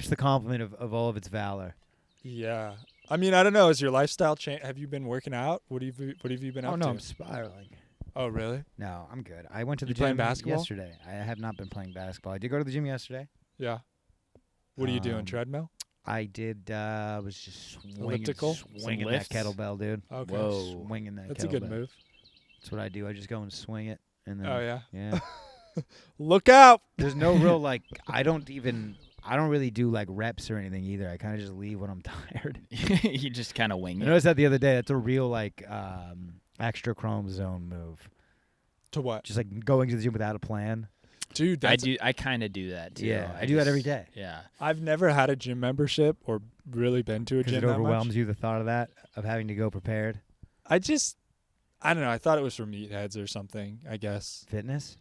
the compliment of all of its valor. Yeah. I mean, I don't know. Has your lifestyle changed? Have you been working out? What have you been up Oh no, to? I'm spiraling. Oh, really? No, I'm good. I went to the You playing gym basketball? yesterday. I have not been playing basketball. I did go to the gym yesterday. Yeah. What are you doing? Um, Treadmill? I did. Was just swinging, Elliptical? swinging Some that lifts? kettlebell, dude. Okay. Whoa. Swinging that. That's a good kettlebell. move. That's what I do. I just go and swing it, and then Oh, yeah. yeah. Look out. There's no real like. I don't really do like reps or anything either. I kind of just leave when I'm tired. You just kind of wing I it. noticed that the other day. That's a real like extra chromosome move. To what? Just like going to the gym without a plan. Dude, that's I kind of do that too. Yeah, I do that every day. Yeah. I've never had a gym membership or really been to a Because gym it that much. overwhelms you, the thought of that, of having to go prepared. I don't know. I thought it was for meatheads or something, I guess. Fitness?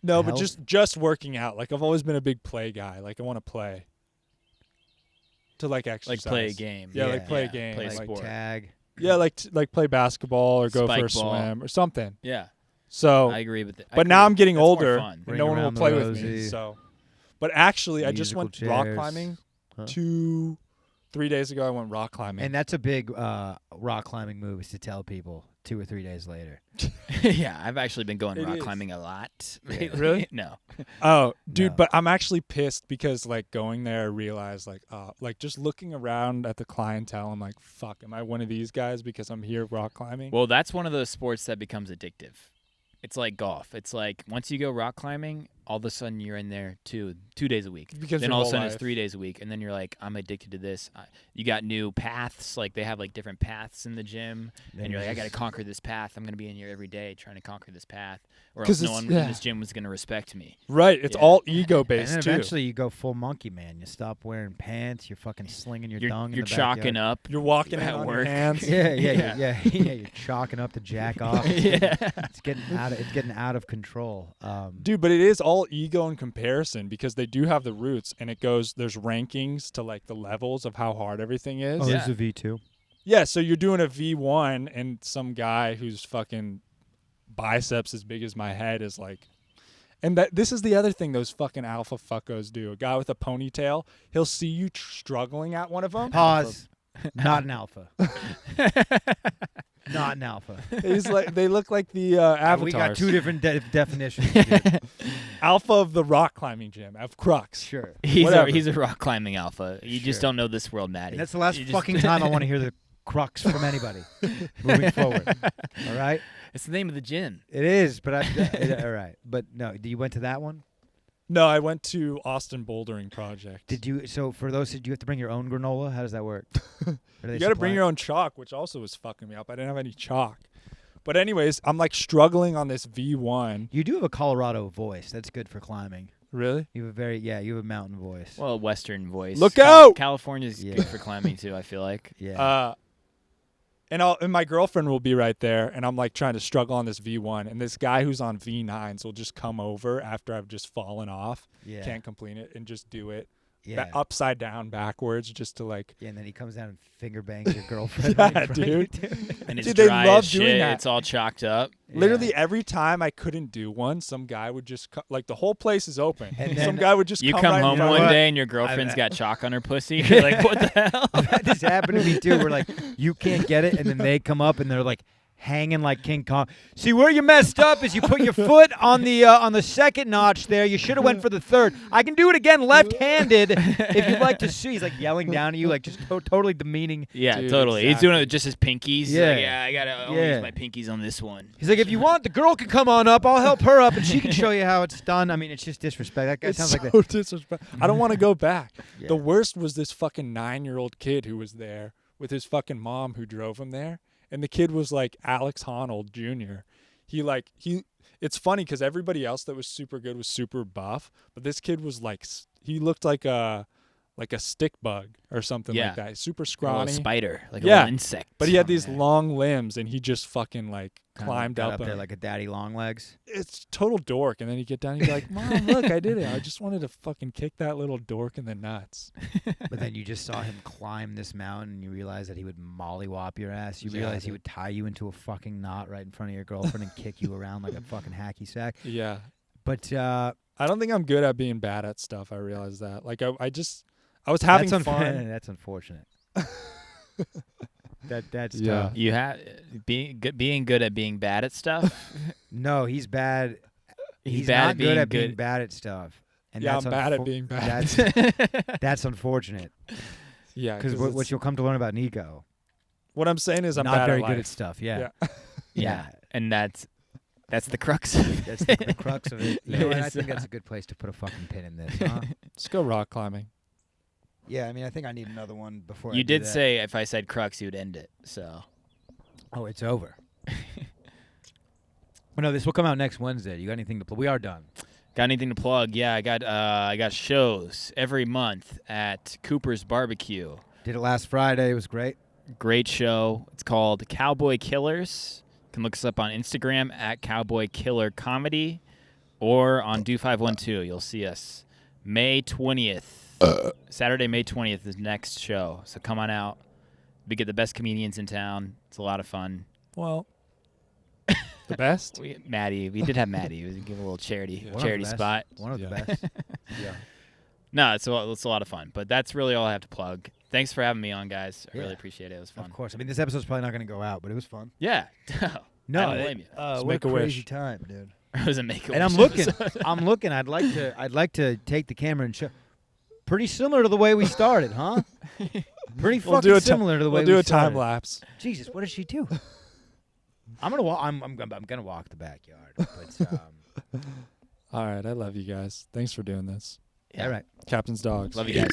No, but Health? just working out. Like, I've always been a big play guy. Like, I want to play. To, like, exercise. Like play a game. Yeah, like play a Yeah, game. Play like, sport. Tag. Yeah, like play basketball or go for a Spike ball. swim or something. Yeah. So, I agree with it. but now I'm getting That's more older fun. and Ring no one will around the play with me. rosy. So, but actually, I just Musical went rock chairs. climbing Huh? 3 days ago. I went rock climbing. And that's a big rock climbing move, is to tell people 2 or 3 days later. Yeah, I've actually been going It rock is. climbing a lot. Yeah. lately. Really? No. Oh, dude, No. but I'm actually pissed because like going there, I realized like just looking around at the clientele, I'm like, fuck, am I one of these guys because I'm here rock climbing? Well, that's one of those sports that becomes addictive. It's like golf. It's like once you go rock climbing, all of a sudden you're in there 2 days a week. Because Then your all of a whole sudden it's life. 3 days a week, and then you're like, I'm addicted to this. You got new paths, like they have like different paths in the gym, and you're like, I got to conquer this path. I'm gonna be in here every day trying to conquer this path, or 'Cause else no it's- one yeah. in this gym was gonna respect me. Right, it's Yeah. all ego And based then too. eventually you go full monkey man. You stop wearing pants. You're fucking slinging your dung in You're the chalking backyard. up. You're walking in at on your work. hands. Yeah, Yeah. You're chalking up to jack off. Yeah. It's getting out of control. Dude, but it is all ego in comparison because they do have the roots and there's rankings to like the levels of how hard everything is. Oh, Yeah. there's a V2. Yeah, so you're doing a V1 and some guy whose fucking biceps as big as my head is like, and this is the other thing those fucking alpha fuckos do. A guy with a ponytail, he'll see you struggling at one of them. Pause. Not an alpha. Not an alpha. He's like, they look like the avatars. We got 2 different definitions. Dude. Alpha of the rock climbing gym, of Crux. Sure. Whatever. He's a rock climbing alpha. You just Sure. don't know this world, Matty. And that's the last You just- fucking time I want to hear the crux from anybody moving forward. All right? It's the name of the gym. It is, but all right. But no, you went to that one? No, I went to Austin Bouldering Project. Did you? So for those, do you have to bring your own granola? How does that work? You got to bring your own chalk, which also was fucking me up. I didn't have any chalk. But anyways, I'm like struggling on this V1. You do have a Colorado voice. That's good for climbing. Really? You have you have a mountain voice. Well, Western voice. Look out! California's Yeah. good for climbing too, I feel like. Yeah. And my girlfriend will be right there, and I'm like trying to struggle on this V1, and this guy who's on V9s will just come over after I've just fallen off, yeah. can't complete it, and just do it Yeah. upside down, backwards, just to like. Yeah, and then he comes down and finger bangs your girlfriend. Yeah, right in front of you, dude. too. And it's Dude, they dry love as doing shit. that. It's all chalked up. Literally Yeah. every time I couldn't do one, some guy would just like the whole place is open, And and then some guy would just You come come right home in front one of day and your girlfriend's I've- got chalk on her pussy. You're like, what the hell? This happened to me too. We're like, you can't get it, and then they come up and they're like hanging like King Kong. See, where you messed up is you put your foot on the second notch there. You should have went for the third. I can do it again left-handed if you'd like to see. He's like yelling down at you, like just totally demeaning. Yeah, Dude, totally. He's doing it exactly. with just his pinkies. Yeah. Like, yeah, I gotta only Yeah. use my pinkies on this one. He's like, if you want, the girl can come on up. I'll help her up, and she can show you how it's done. I mean, it's just disrespect. That guy It's sounds so like that. disrespectful. I don't want to go back. Yeah. The worst was this fucking 9-year-old kid who was there with his fucking mom who drove him there. And the kid was like Alex Honnold Jr. It's funny because everybody else that was super good was super buff, but this kid was like, he looked like a stick bug or something Yeah. like that. Super Like a scrawny. little spider, like a Yeah. little insect. But he had Oh, these man. long limbs and he just fucking like Kinda climbed got up. there and- like a daddy long legs. it's total dork. And then you get down and you're like, Mom, look, I did it. I just wanted to fucking kick that little dork in the nuts. But then you just saw him climb this mountain, and you realize that he would mollywop your ass. You Yeah, realize he dude. would tie you into a fucking knot right in front of your girlfriend and kick you around like a fucking hacky sack. Yeah. But I don't think I'm good at being bad at stuff. I realized that. Like I was having that's fun. That's unfortunate. That's Yeah. tough. You have being good at being bad at stuff. No, he's bad. He's He's bad not at good being at being good. bad at stuff. And Yeah, that's I'm bad at being bad. That's unfortunate. Yeah, Because what you'll come to learn about Niko, what I'm saying is I'm not bad very at good life. at stuff. Yeah, Yeah. Yeah, and that's the crux of it. that's the crux of it. You know what? I Yes. think that's a good place to put a fucking pin in this. Huh? Let's go rock climbing. Yeah, I mean, I think I need another one before. I You do did that. say if I said crux, you'd end it. So Oh, it's over. Well, no, this will come out next Wednesday. You got anything to play? We are done. got anything to plug? Yeah, I got shows every month at Cooper's Barbecue. Did it last Friday. It was great. Great show. It's called Cowboy Killers. You can look us up on Instagram at Cowboy Killer Comedy or on Do512. You'll see us May 20th. Saturday, May 20th is next show. So come on out. We get the best comedians in town. It's a lot of fun. Well, the best. We did have Maddie. We give a little charity Yeah. One of the charity best. spot. One of the Yeah. best. Yeah. No, it's a lot of fun. But that's really all I have to plug. Thanks for having me on, guys. I Yeah. really appreciate it. It was fun. Of course. I mean, this episode's probably not going to go out, but it was fun. Yeah. No, I don't blame you. what make a a crazy wish. time, dude. It was a make And I'm looking. I'm looking. I'd like to take the camera and show. Pretty similar to the way we started, huh? Pretty We'll fucking do a similar to the way We'll do we a time started. lapse. Jesus, what did she do? I'm gonna walk. I'm gonna walk the backyard. But All right, I love you guys. Thanks for doing this. Yeah. all right. Captain's dogs. Love you guys.